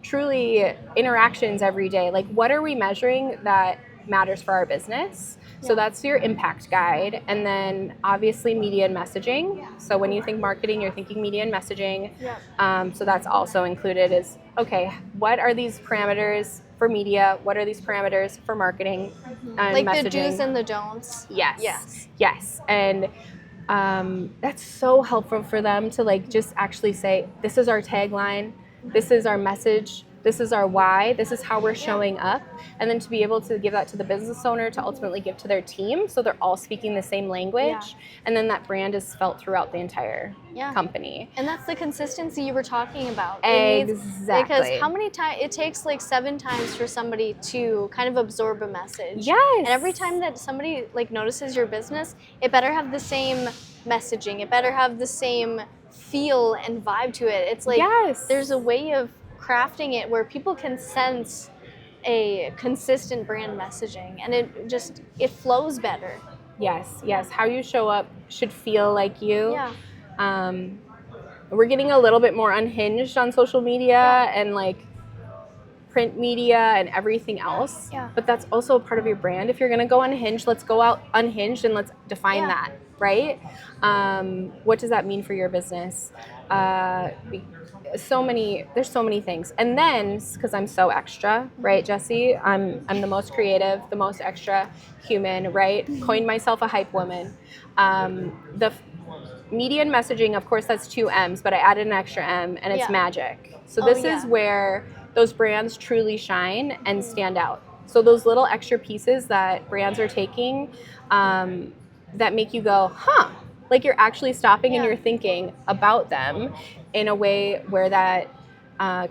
truly interactions every day? Like, what are we measuring that matters for our business? So that's your impact guide. And then obviously media and messaging. So when you think marketing, you're thinking media and messaging. So that's also included, is, okay, what are these parameters for media? What are these parameters for marketing and like messaging? The do's and the don'ts. Yes. And that's so helpful for them to like just actually say, this is our tagline, this is our message, this is our why, this is how we're showing up. And then to be able to give that to the business owner to ultimately give to their team, so they're all speaking the same language. And then that brand is felt throughout the entire company. And that's the consistency you were talking about. Exactly. Because how many times, it takes like 7 times for somebody to kind of absorb a message. Yes. And every time that somebody like notices your business, it better have the same messaging. It better have the same feel and vibe to it. It's like there's a way of crafting it where people can sense a consistent brand messaging, and it flows better. Yes. How you show up should feel like you. We're getting a little bit more unhinged on social media and like print media and everything else. But that's also a part of your brand. If you're gonna go unhinged, let's go out unhinged and let's define that, right? What does that mean for your business? There's so many things. And then, because I'm so extra, right, Jesse? I'm the most creative, the most extra human, right? Coined myself a hype woman. The media and messaging, of course, that's 2 M's, but I added an extra M, and it's magic. So this is where those brands truly shine and stand out. So those little extra pieces that brands are taking that make you go, huh? Like you're actually stopping and you're thinking about them in a way where that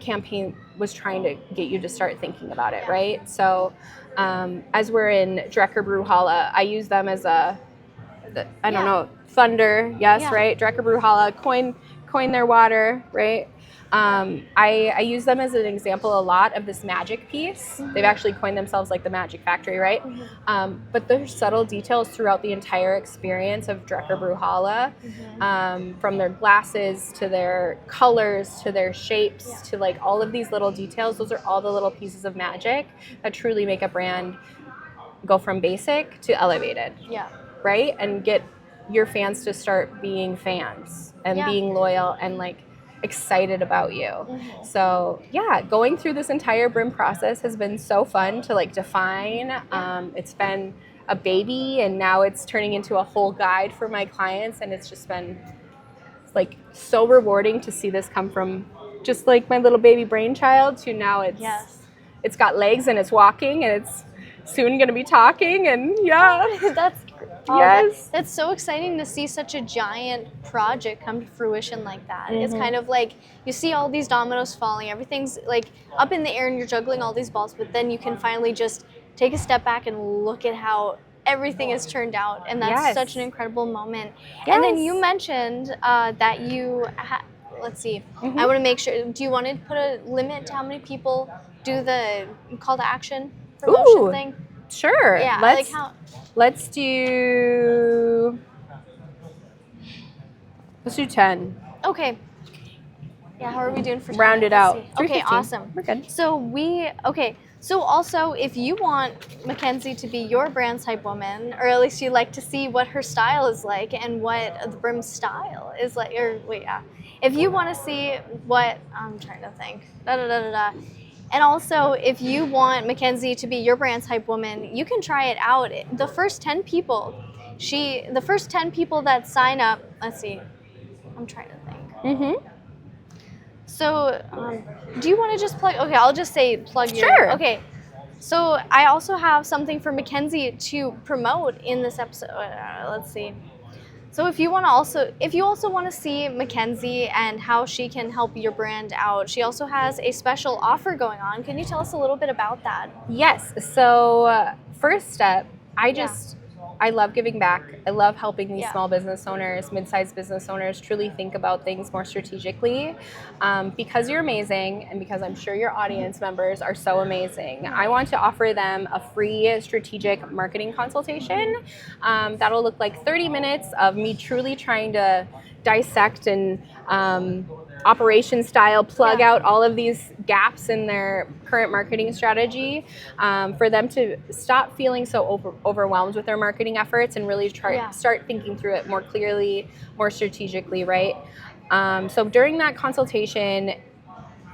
campaign was trying to get you to start thinking about it, right? So as we're in Drecker Brewhalla, I use them as I don't know, thunder, right? Drecker Brewhalla, coined their water, right? I use them as an example a lot of this magic piece. They've actually coined themselves like the magic factory, right? But there's subtle details throughout the entire experience of Drecker Bruhala, from their glasses to their colors to their shapes to like all of these little details. Those are all the little pieces of magic that truly make a brand go from basic to elevated. Right? And get your fans to start being fans and being loyal and like excited about you. So yeah, going through this entire BRIMM process has been so fun to like define. It's been a baby and now it's turning into a whole guide for my clients, and it's just been like so rewarding to see this come from just like my little baby brainchild to now it's got legs and it's walking and it's soon going to be talking, and that's so exciting to see such a giant project come to fruition like that. It's kind of like you see all these dominoes falling, everything's like up in the air and you're juggling all these balls, but then you can finally just take a step back and look at how everything has turned out, and that's such an incredible moment. And then you mentioned that you let's see, I want to make sure, do you want to put a limit to how many people do the call to action promotion thing? Sure. Yeah, let's do 10. Okay. Yeah, how are we doing for time? Round it out. Okay, awesome. We're good. So also, if you want Mackenzie to be your brand's hype woman, or at least you like to see what her style is like and what the BRIMM style is like, if you want to see what, I'm trying to think, And also, if you want Mackenzie to be your brand's hype woman, you can try it out. The first 10 people that sign up, let's see, I'm trying to think. So, do you want to just plug? Okay, I'll just say plug your. Sure. Okay. So I also have something for Mackenzie to promote in this episode. Let's see. So if you also want to see Mackenzie and how she can help your brand out, she also has a special offer going on. Can you tell us a little bit about that? Yes. So first step, I love giving back. I love helping these small business owners, mid-sized business owners truly think about things more strategically. Because you're amazing and because I'm sure your audience members are so amazing, I want to offer them a free strategic marketing consultation. That'll look like 30 minutes of me truly trying to dissect and operation style plug out all of these gaps in their current marketing strategy, for them to stop feeling so overwhelmed with their marketing efforts and really start thinking through it more clearly, more strategically, right? So during that consultation,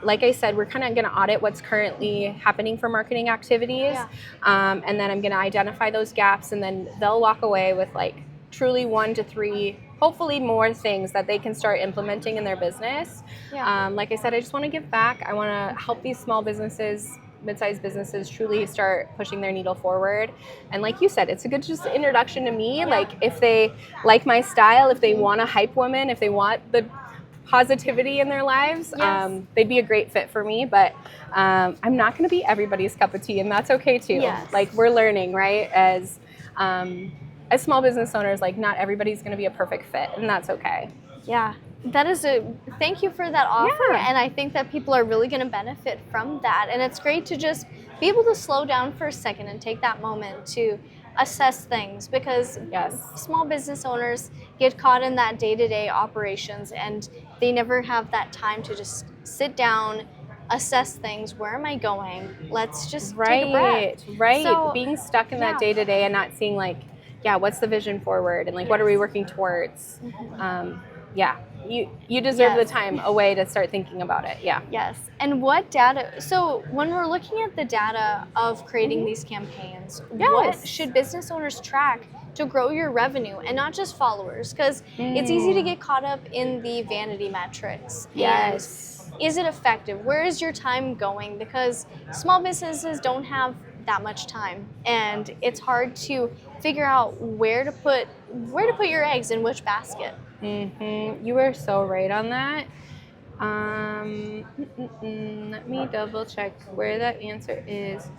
like I said, we're kind of going to audit what's currently happening for marketing activities, and then I'm going to identify those gaps, and then they'll walk away with like truly 1 to 3, hopefully more things that they can start implementing in their business. Like I said, I just want to give back. I want to help these small businesses, mid-sized businesses truly start pushing their needle forward. And like you said, it's a good just introduction to me. Like if they like my style, if they want a hype woman, if they want the positivity in their lives, they'd be a great fit for me. But I'm not going to be everybody's cup of tea, and that's okay too. Like we're learning, right? As small business owners, like not everybody's going to be a perfect fit, and that's okay. Thank you for that offer, and I think that people are really going to benefit from that. And it's great to just be able to slow down for a second and take that moment to assess things, because small business owners get caught in that day-to-day operations and they never have that time to just sit down, assess things. Where am I going? Let's just take a breath. So, being stuck in that day-to-day and not seeing like, what's the vision forward, and like what are we working towards? You deserve the time away to start thinking about it. And what data, so when we're looking at the data of creating these campaigns, what should business owners track to grow your revenue, and not just followers? Because it's easy to get caught up in the vanity metrics. Is it effective? Where is your time going? Because small businesses don't have that much time, and it's hard to figure out where to put your eggs in which basket. You are so right on that. Let me double check where that answer is.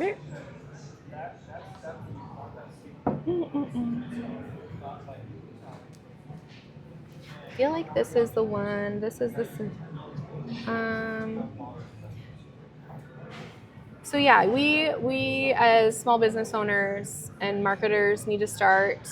feel like this is the one. This is the. So yeah, we as small business owners and marketers need to start.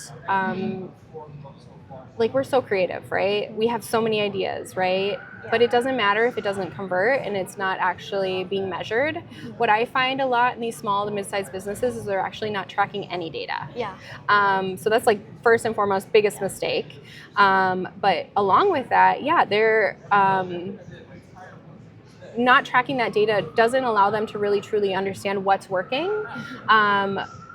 Like we're so creative, right? We have so many ideas, right? Yeah. But it doesn't matter if it doesn't convert and it's not actually being measured. What I find a lot in these small to mid-sized businesses is they're actually not tracking any data. Yeah. So that's like first and foremost biggest mistake. But along with that, yeah, they're not tracking that data doesn't allow them to really truly understand what's working,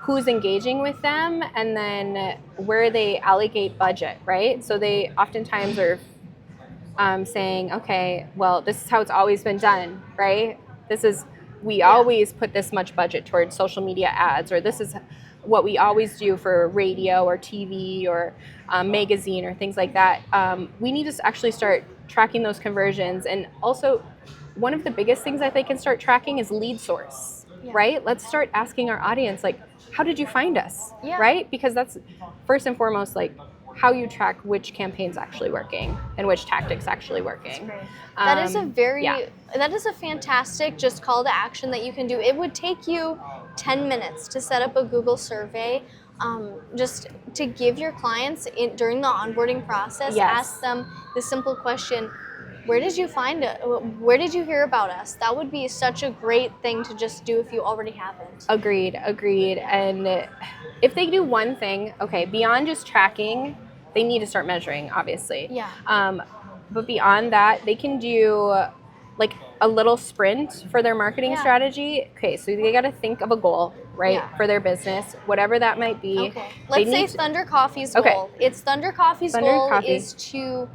who's engaging with them, and then where they allocate budget, right? So they oftentimes are saying, okay, well, this is how it's always been done, right? We always put this much budget towards social media ads, or this is what we always do for radio or TV or magazine or things like that. We need to actually start tracking those conversions. And also, one of the biggest things that they can start tracking is lead source, right? Let's start asking our audience, like, how did you find us, right? Because that's first and foremost, like, how you track which campaign's actually working and which tactics actually working. That is that is a fantastic just call to action that you can do. It would take you 10 minutes to set up a Google survey, just to give your clients during the onboarding process, ask them the simple question, where did you find it? Where did you hear about us? That would be such a great thing to just do if you already haven't. Agreed. And if they do one thing, okay, beyond just tracking, they need to start measuring, obviously. Yeah. But beyond that, they can do like a little sprint for their marketing strategy. Okay, so they got to think of a goal, right, for their business, whatever that might be. Okay. Let's say Thunder Coffee's goal. It's Thunder Coffee's goal is to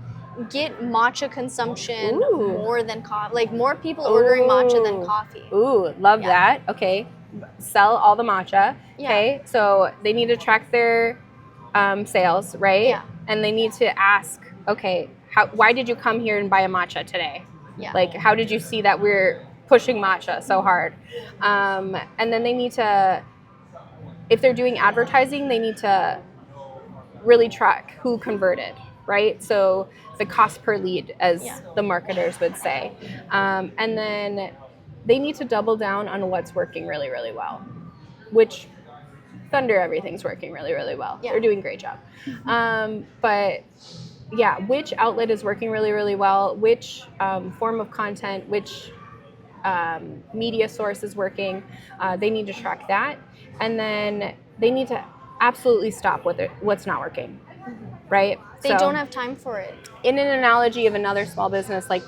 get matcha consumption more than coffee, like more people ordering matcha than coffee. Ooh, love that. Okay, sell all the matcha. Okay, so they need to track their sales, right? Yeah. And they need to ask, okay, why did you come here and buy a matcha today? Yeah. Like, how did you see that we're pushing matcha so hard? And then they need to, if they're doing advertising, they need to really track who converted, right? So the cost per lead, as the marketers would say. And then they need to double down on what's working really, really well, which Thunder, everything's working really, really well. They're doing a great job. But yeah, which outlet is working really, really well, which form of content, which media source is working, they need to track that. And then they need to absolutely stop with what's not working, right? They don't have time for it. In an analogy of another small business, like,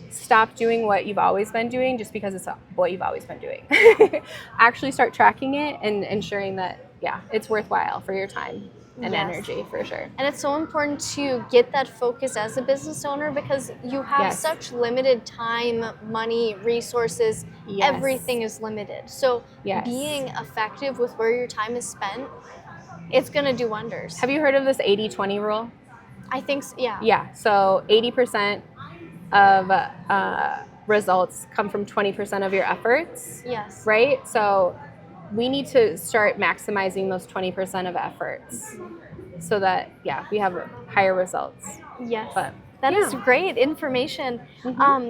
stop doing what you've always been doing just because it's what you've always been doing. Actually start tracking it and ensuring that, it's worthwhile for your time and energy, for sure. And it's so important to get that focus as a business owner because you have such limited time, money, resources, everything is limited. So being effective with where your time is spent, it's going to do wonders. Have you heard of this 80-20 rule? I think so, yeah. Yeah, so 80% of results come from 20% of your efforts. Yes. Right? So we need to start maximizing those 20% of efforts so that, we have higher results. Yes. But that is great information.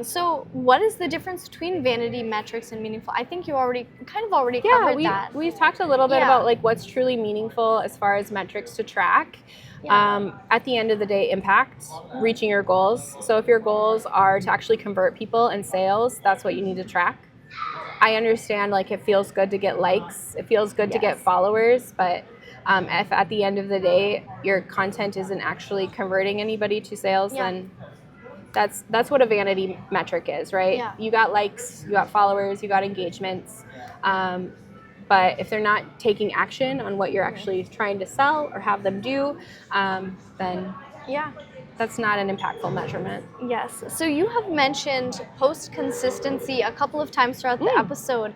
So what is the difference between vanity metrics and meaningful? I think you already covered that. We've talked a little bit about like what's truly meaningful as far as metrics to track. At the end of the day, impact, reaching your goals. So if your goals are to actually convert people and sales, that's what you need to track. I understand, like, it feels good to get likes, it feels good to get followers, but if at the end of the day your content isn't actually converting anybody to sales, then that's what a vanity metric is, right? Yeah. You got likes, you got followers, you got engagements, but if they're not taking action on what you're actually trying to sell or have them do, then that's not an impactful measurement. Yes. So you have mentioned post consistency a couple of times throughout the episode.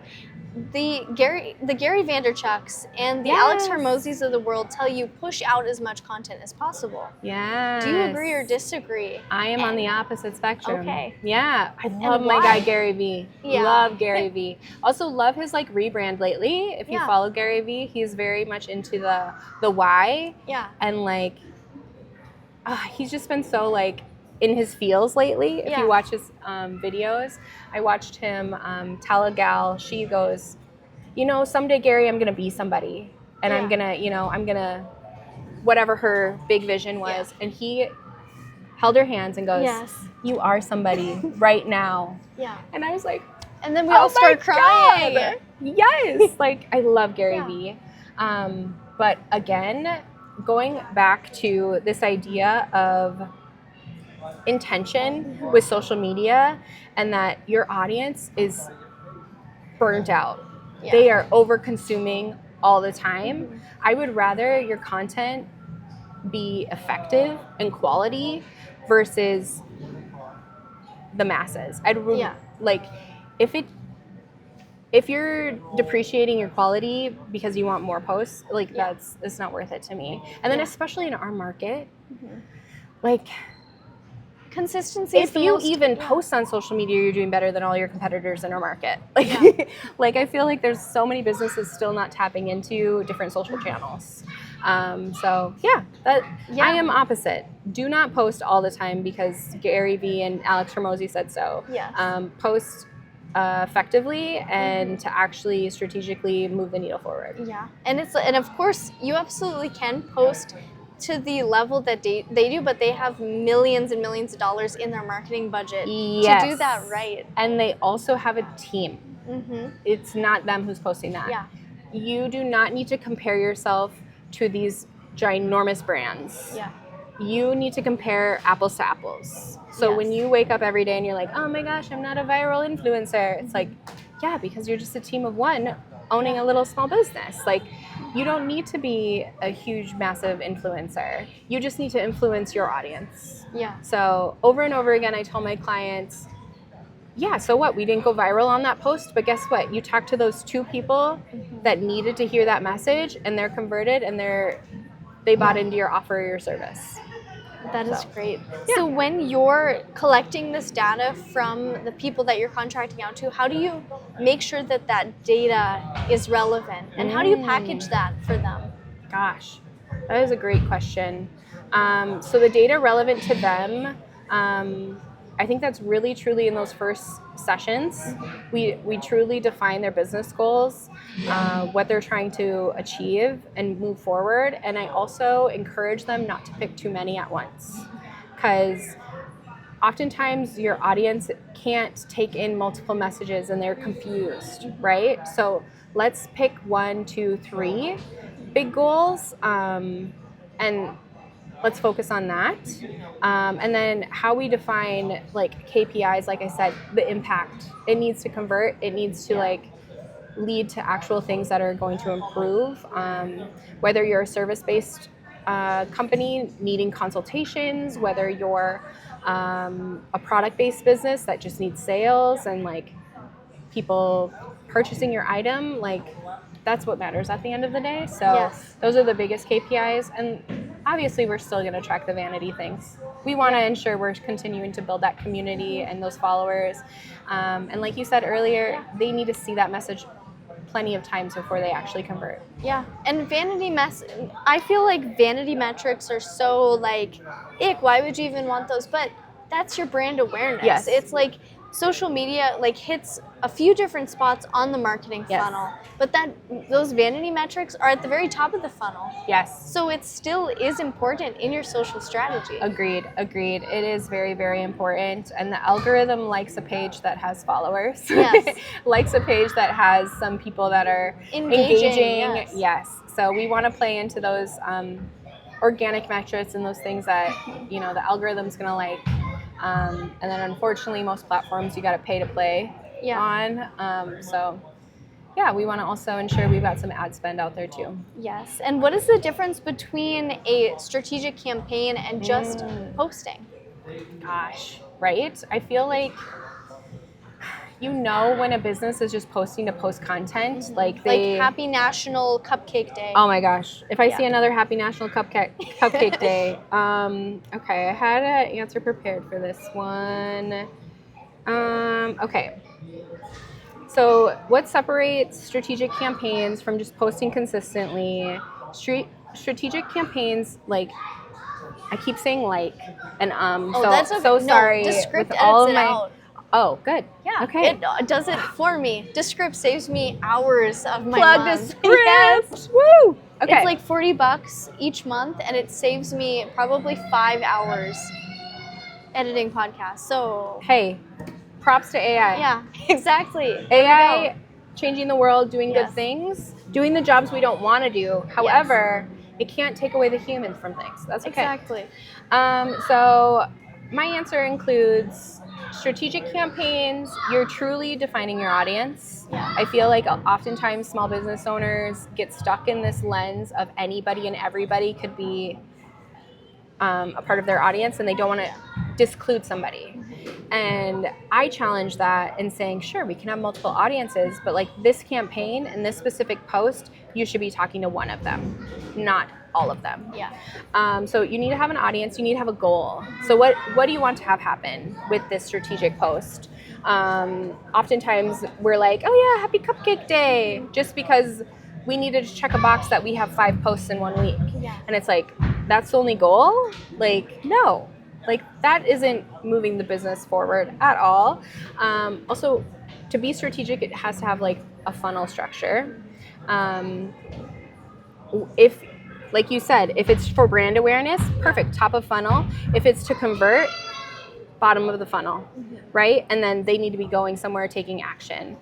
The Gary Vaynerchuks and the Alex Hormozis of the world tell you push out as much content as possible. Yes. Do you agree or disagree? I am on the opposite spectrum. Okay. Yeah. I love my guy Gary Vee. Love Gary Vee. Also love his like rebrand lately. If you follow Gary Vee, he's very much into the why. Yeah. And like he's just been so like in his feels lately. If you watch his videos, I watched him tell a gal, she goes, someday, Gary, I'm going to be somebody. And I'm going to, whatever her big vision was. And he held her hands and goes, you are somebody right now. Yeah. And I was like, and then we all start crying. God. Yes. Like, I love Gary Vee. But again, going back to this idea of intention with social media, and that your audience is burnt out. They are over consuming all the time. I would rather your content be effective and quality versus the masses. Like, if you're depreciating your quality because you want more posts, like it's not worth it to me. And then especially in our market, like, consistency. If you even post on social media, you're doing better than all your competitors in our market. Like, like I feel like there's so many businesses still not tapping into different social channels. So I am opposite. Do not post all the time because Gary Vee and Alex Hormozi said so. Post effectively and to actually strategically move the needle forward. Yeah, and of course you absolutely can post to the level that they do, but they have millions and millions of dollars in their marketing budget to do that right. And they also have a team. It's not them who's posting that. You do not need to compare yourself to these ginormous brands. You need to compare apples to apples. So when you wake up every day and you're like, oh my gosh, I'm not a viral influencer, it's like, yeah, because you're just a team of one owning a little small business. Like, you don't need to be a huge, massive influencer. You just need to influence your audience. So over and over again, I tell my clients, so what? We didn't go viral on that post, but guess what? You talked to those 2 people that needed to hear that message, and they're converted, and they bought into your offer or your service. That is great. So when you're collecting this data from the people that you're contracting out to, how do you make sure that that data is relevant? And how do you package that for them? Gosh, that is a great question. So the data relevant to them, I think that's really truly in those first sessions. We truly define their business goals, what they're trying to achieve and move forward. And I also encourage them not to pick too many at once, because oftentimes your audience can't take in multiple messages and they're confused, right? So let's pick 1, 2, 3 big goals, and let's focus on that. And then how we define like KPIs, like I said, the impact. It needs to convert. It needs to like lead to actual things that are going to improve. Whether you're a service-based company needing consultations, whether you're a product-based business that just needs sales and like people purchasing your item, like that's what matters at the end of the day. So those are the biggest KPIs. And obviously we're still going to track the vanity things. We want to ensure we're continuing to build that community and those followers. And like you said earlier, they need to see that message plenty of times before they actually convert. And I feel like vanity metrics are so like, ick, why would you even want those? But that's your brand awareness. It's like social media like hits a few different spots on the marketing funnel, but those vanity metrics are at the very top of the funnel. So it still is important in your social strategy. Agreed. It is very, very important. And the algorithm likes a page that has followers. Likes a page that has some people that are engaging. So we want to play into those organic metrics and those things that the algorithm's going to like. And then unfortunately most platforms you got to pay to play on. We want to also ensure we've got some ad spend out there too. And what is the difference between a strategic campaign and just posting? Gosh, right? I feel like when a business is just posting to post content, like Happy National Cupcake Day. Oh my gosh. If I see another Happy National Cupcake Day. Okay, I had an answer prepared for this one. Okay. So what separates strategic campaigns from just posting consistently? Strategic campaigns, like, I keep saying like and Oh, so that's okay. so No, sorry Descript with all edits of it my. out. Oh, good. Yeah. Okay. It does it for me. Descript saves me hours of my Plug month. Descript. Yes. Woo. Okay. It's like $40 each month, and it saves me probably 5 hours editing podcasts. So Hey, props to AI. yeah, exactly. There we AI go. changing the world, doing Yes. good things, doing the jobs we don't want to do. However, it can't take away the human from things. That's okay. Exactly. So my answer includes strategic campaigns. You're truly defining your audience. Yeah. I feel like oftentimes small business owners get stuck in this lens of anybody and everybody could be a part of their audience, and they don't want to disclude somebody. And I challenge that in saying, sure, we can have multiple audiences, but like this campaign and this specific post, you should be talking to one of them, not all of them. Yeah. So you need to have an audience, you need to have a goal. So what do you want to have happen with this strategic post? Oftentimes we're like, oh yeah, happy cupcake day, just because we needed to check a box that we have 5 posts in 1 week. Yeah. And it's like, that's the only goal? Like, no. Like, that isn't moving the business forward at all. Also, to be strategic, it has to have like a funnel structure. If, like you said, if it's for brand awareness, perfect, top of funnel. If it's to convert, bottom of the funnel, right? And then they need to be going somewhere, taking action.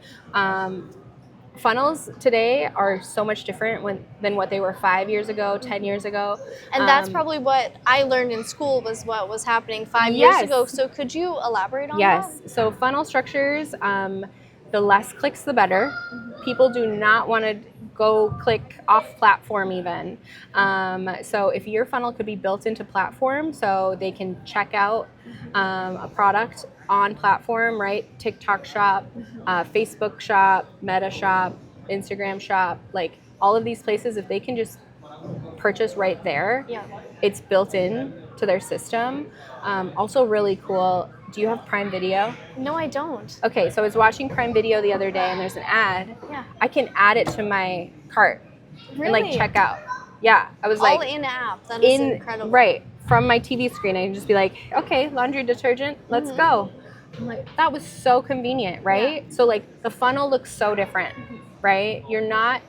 Funnels today are so much different than what they were 5 years ago, 10 years ago. And that's probably what I learned in school was what was happening 5 Yes. years ago. So could you elaborate on that? Yes. So funnel structures, the less clicks, the better. People do not want to go click off platform even. So if your funnel could be built into platform so they can check out a product on platform, right? TikTok shop, Facebook shop, Meta shop, Instagram shop, like all of these places, if they can just purchase right there, Yeah. it's built in to their system. Also really cool. Do you have Prime Video? No, I don't. Okay, so I was watching Prime Video the other day and there's an ad. Yeah. I can add it to my cart Really? and like check out. Yeah, I was All like in app. That is incredible. Right, from my TV screen. I can just be like, okay, laundry detergent, let's go. I'm like, that was so convenient, right? Yeah. So like the funnel looks so different, right? You're not,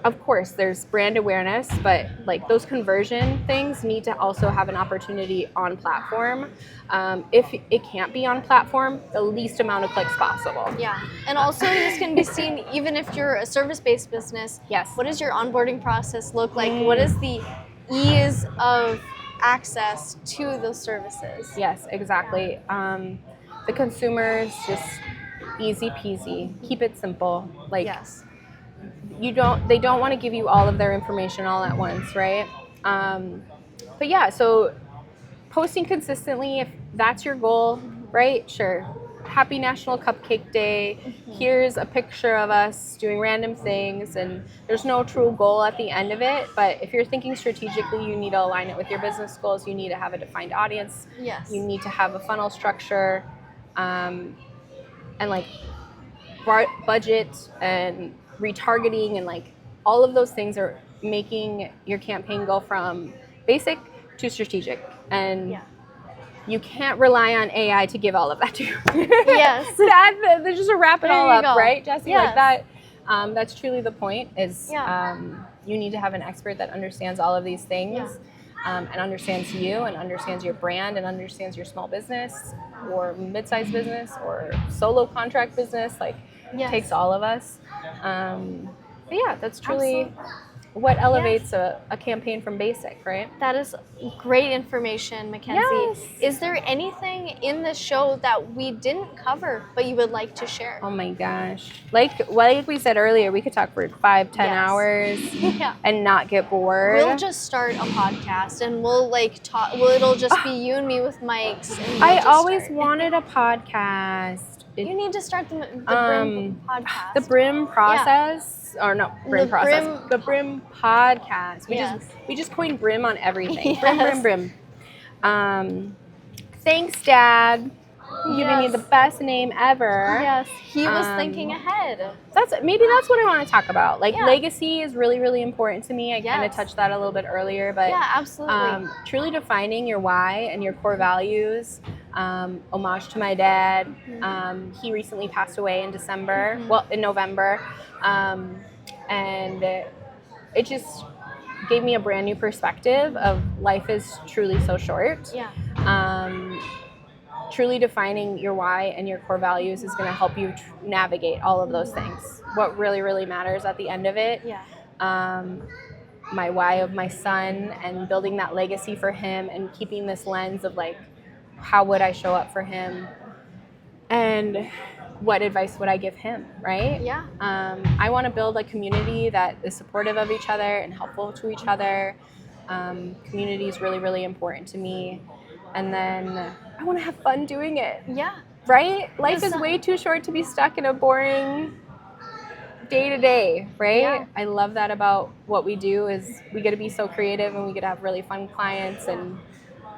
of course, there's brand awareness, but like those conversion things need to also have an opportunity on platform. If it can't be on platform, the least amount of clicks possible. Yeah. And also this can be seen even if you're a service-based business. Yes. What does your onboarding process look like? What is the ease of access to those services? Yes, exactly. The consumers just easy peasy. Keep it simple. Like Yes. they don't want to give you all of their information all at once, right? But yeah, so posting consistently, if that's your goal, right? Sure. Happy National Cupcake Day. Here's a picture of us doing random things, and there's no true goal at the end of it. But if you're thinking strategically, you need to align it with your business goals. You need to have a defined audience. Yes. You need to have a funnel structure, and like budget and retargeting, and like all of those things are making your campaign go from basic to strategic. And you can't rely on AI to give all of that to you. Yes. That's just to wrap it There all you up, go. right, Jesse? Yes. Like that. That's truly the point. Is Yeah. you need to have an expert that understands all of these things, and understands you, and understands your brand, and understands your small business or mid-sized business or solo contract business. Like, Yes. takes all of us. But yeah, that's truly Absolutely. what elevates a campaign from basic, right? That is great information, Mackenzie. Yes. Is there anything in the show that we didn't cover but you would like to share? Oh my gosh. Like we said earlier, we could talk for 5-10 Yes. hours Yeah. and not get bored. We'll just start a podcast and we'll like talk. Well, it'll just be you and me with mics. And we'll I just always start. wanted a podcast. You need to start the BRIMM podcast. The BRIMM process, or no, BRIMM The process. BRIMM- The BRIMM podcast. Yes. We just coined BRIMM on everything. Yes. BRIMM. Thanks, Dad. giving me the best name ever. Yes, he was thinking ahead. Maybe that's what I want to talk about. Like, Yeah. legacy is really, really important to me. I kind of Yes. touched that a little bit earlier, but Yeah, absolutely. truly defining your why and your core values. Homage to my dad. He recently passed away in December. Well, in November, and it just gave me a brand new perspective of life is truly so short. Yeah. Truly defining your why and your core values is going to help you navigate all of those things. What really, really matters at the end of it. Yeah. My why of my son and building that legacy for him and keeping this lens of like, how would I show up for him? And what advice would I give him, right? Yeah. I want to build a community that is supportive of each other and helpful to each other. Community is really, really important to me. And then I want to have fun doing it. Yeah. Right? Life is way too short to be stuck in a boring day to day, right? Yeah. I love that about what we do is we get to be so creative and we get to have really fun clients, and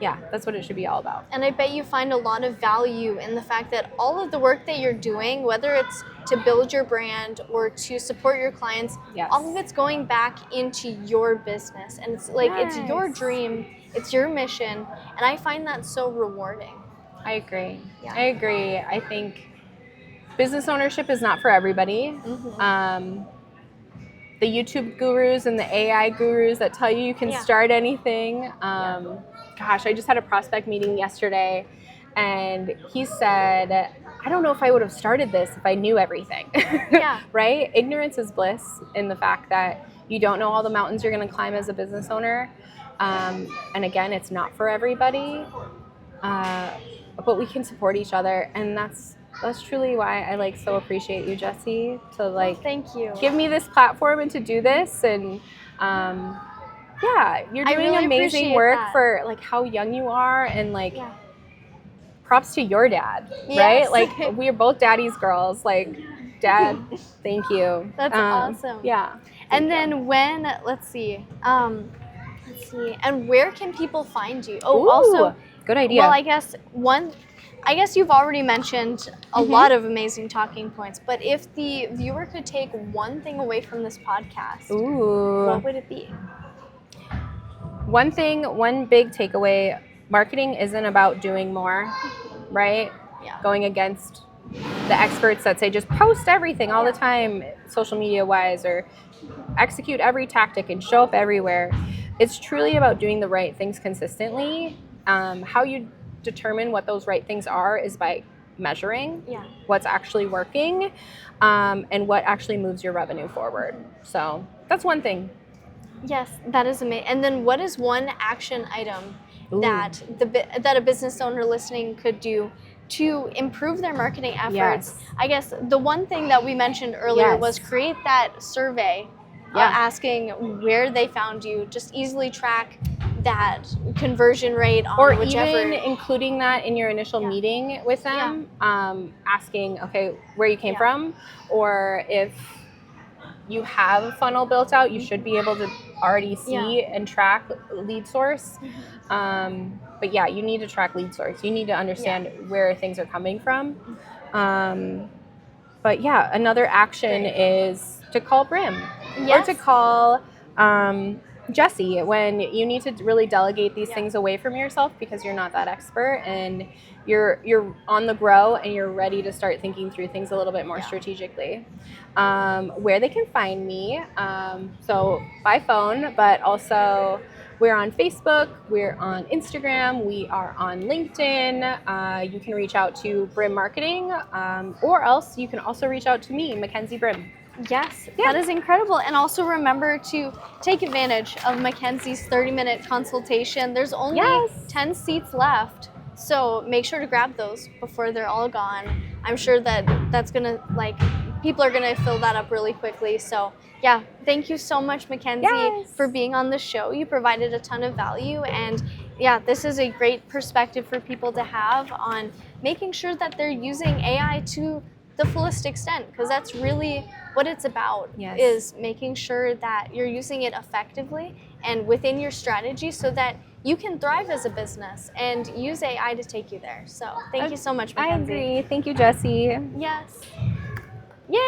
yeah, that's what it should be all about. And I bet you find a lot of value in the fact that all of the work that you're doing, whether it's to build your brand or to support your clients, Yes. all of it's going back into your business. And it's like, it's your dream, it's your mission. And I find that so rewarding. I agree. Yeah. I agree. I think business ownership is not for everybody. The YouTube gurus and the AI gurus that tell you can start anything. Gosh, I just had a prospect meeting yesterday, and he said, I don't know if I would have started this if I knew everything. Yeah. Right? Ignorance is bliss in the fact that you don't know all the mountains you're going to climb as a business owner. And again, it's not for everybody. But we can support each other, and that's truly why I like so appreciate you, Jessie, to like thank you. give me this platform and to do this. And yeah, you're doing really amazing work that. for like how young you are, and like props to your dad, Yes. right? Like we're both daddy's girls. Like, Dad, thank you. That's awesome. Yeah. And then when, let's see, and where can people find you? Oh, Ooh, also, good idea. well, I guess you've already mentioned a lot of amazing talking points, but if the viewer could take one thing away from this podcast, what would it be? One big takeaway, marketing isn't about doing more, right? Yeah. Going against the experts that say just post everything all the time, social media wise, or execute every tactic and show up everywhere. It's truly about doing the right things consistently. How you determine what those right things are is by measuring what's actually working, and what actually moves your revenue forward. So that's one thing. Yes, that is amazing. And then what is one action item that a business owner listening could do to improve their marketing efforts? Yes. I guess the one thing that we mentioned earlier was create that survey asking where they found you. Just easily track that conversion rate on or whichever. even including that in your initial meeting with them, asking, okay, where you came from, or if you have a funnel built out, you should be able to already see and track lead source. But yeah, you need to track lead source. You need to understand where things are coming from. But yeah, another action is to call BRIMM or to call Jessie when you need to really delegate these things away from yourself because you're not that expert and you're on the grow and you're ready to start thinking through things a little bit more strategically. Where they can find me, so by phone, but also we're on Facebook, we're on Instagram, we are on LinkedIn. You can reach out to BRIMM Marketing, or else you can also reach out to me, Mackenzie Brimm. Yes, that is incredible. And also remember to take advantage of Mackenzie's 30-minute consultation. There's only 10 seats left, so make sure to grab those before they're all gone. I'm sure that's going to, people are going to fill that up really quickly. So yeah, thank you so much, Mackenzie, for being on the show. You provided a ton of value, and yeah, this is a great perspective for people to have on making sure that they're using AI to the fullest extent, because that's really what it's about, is making sure that you're using it effectively and within your strategy so that you can thrive as a business and use AI to take you there. So thank you so much, I Mackenzie. agree. Thank you, Jessie. Yes. Yay!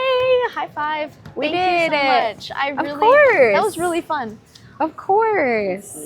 High five. We Thank did you so it. much. I Of really, course. that was really fun. Of course.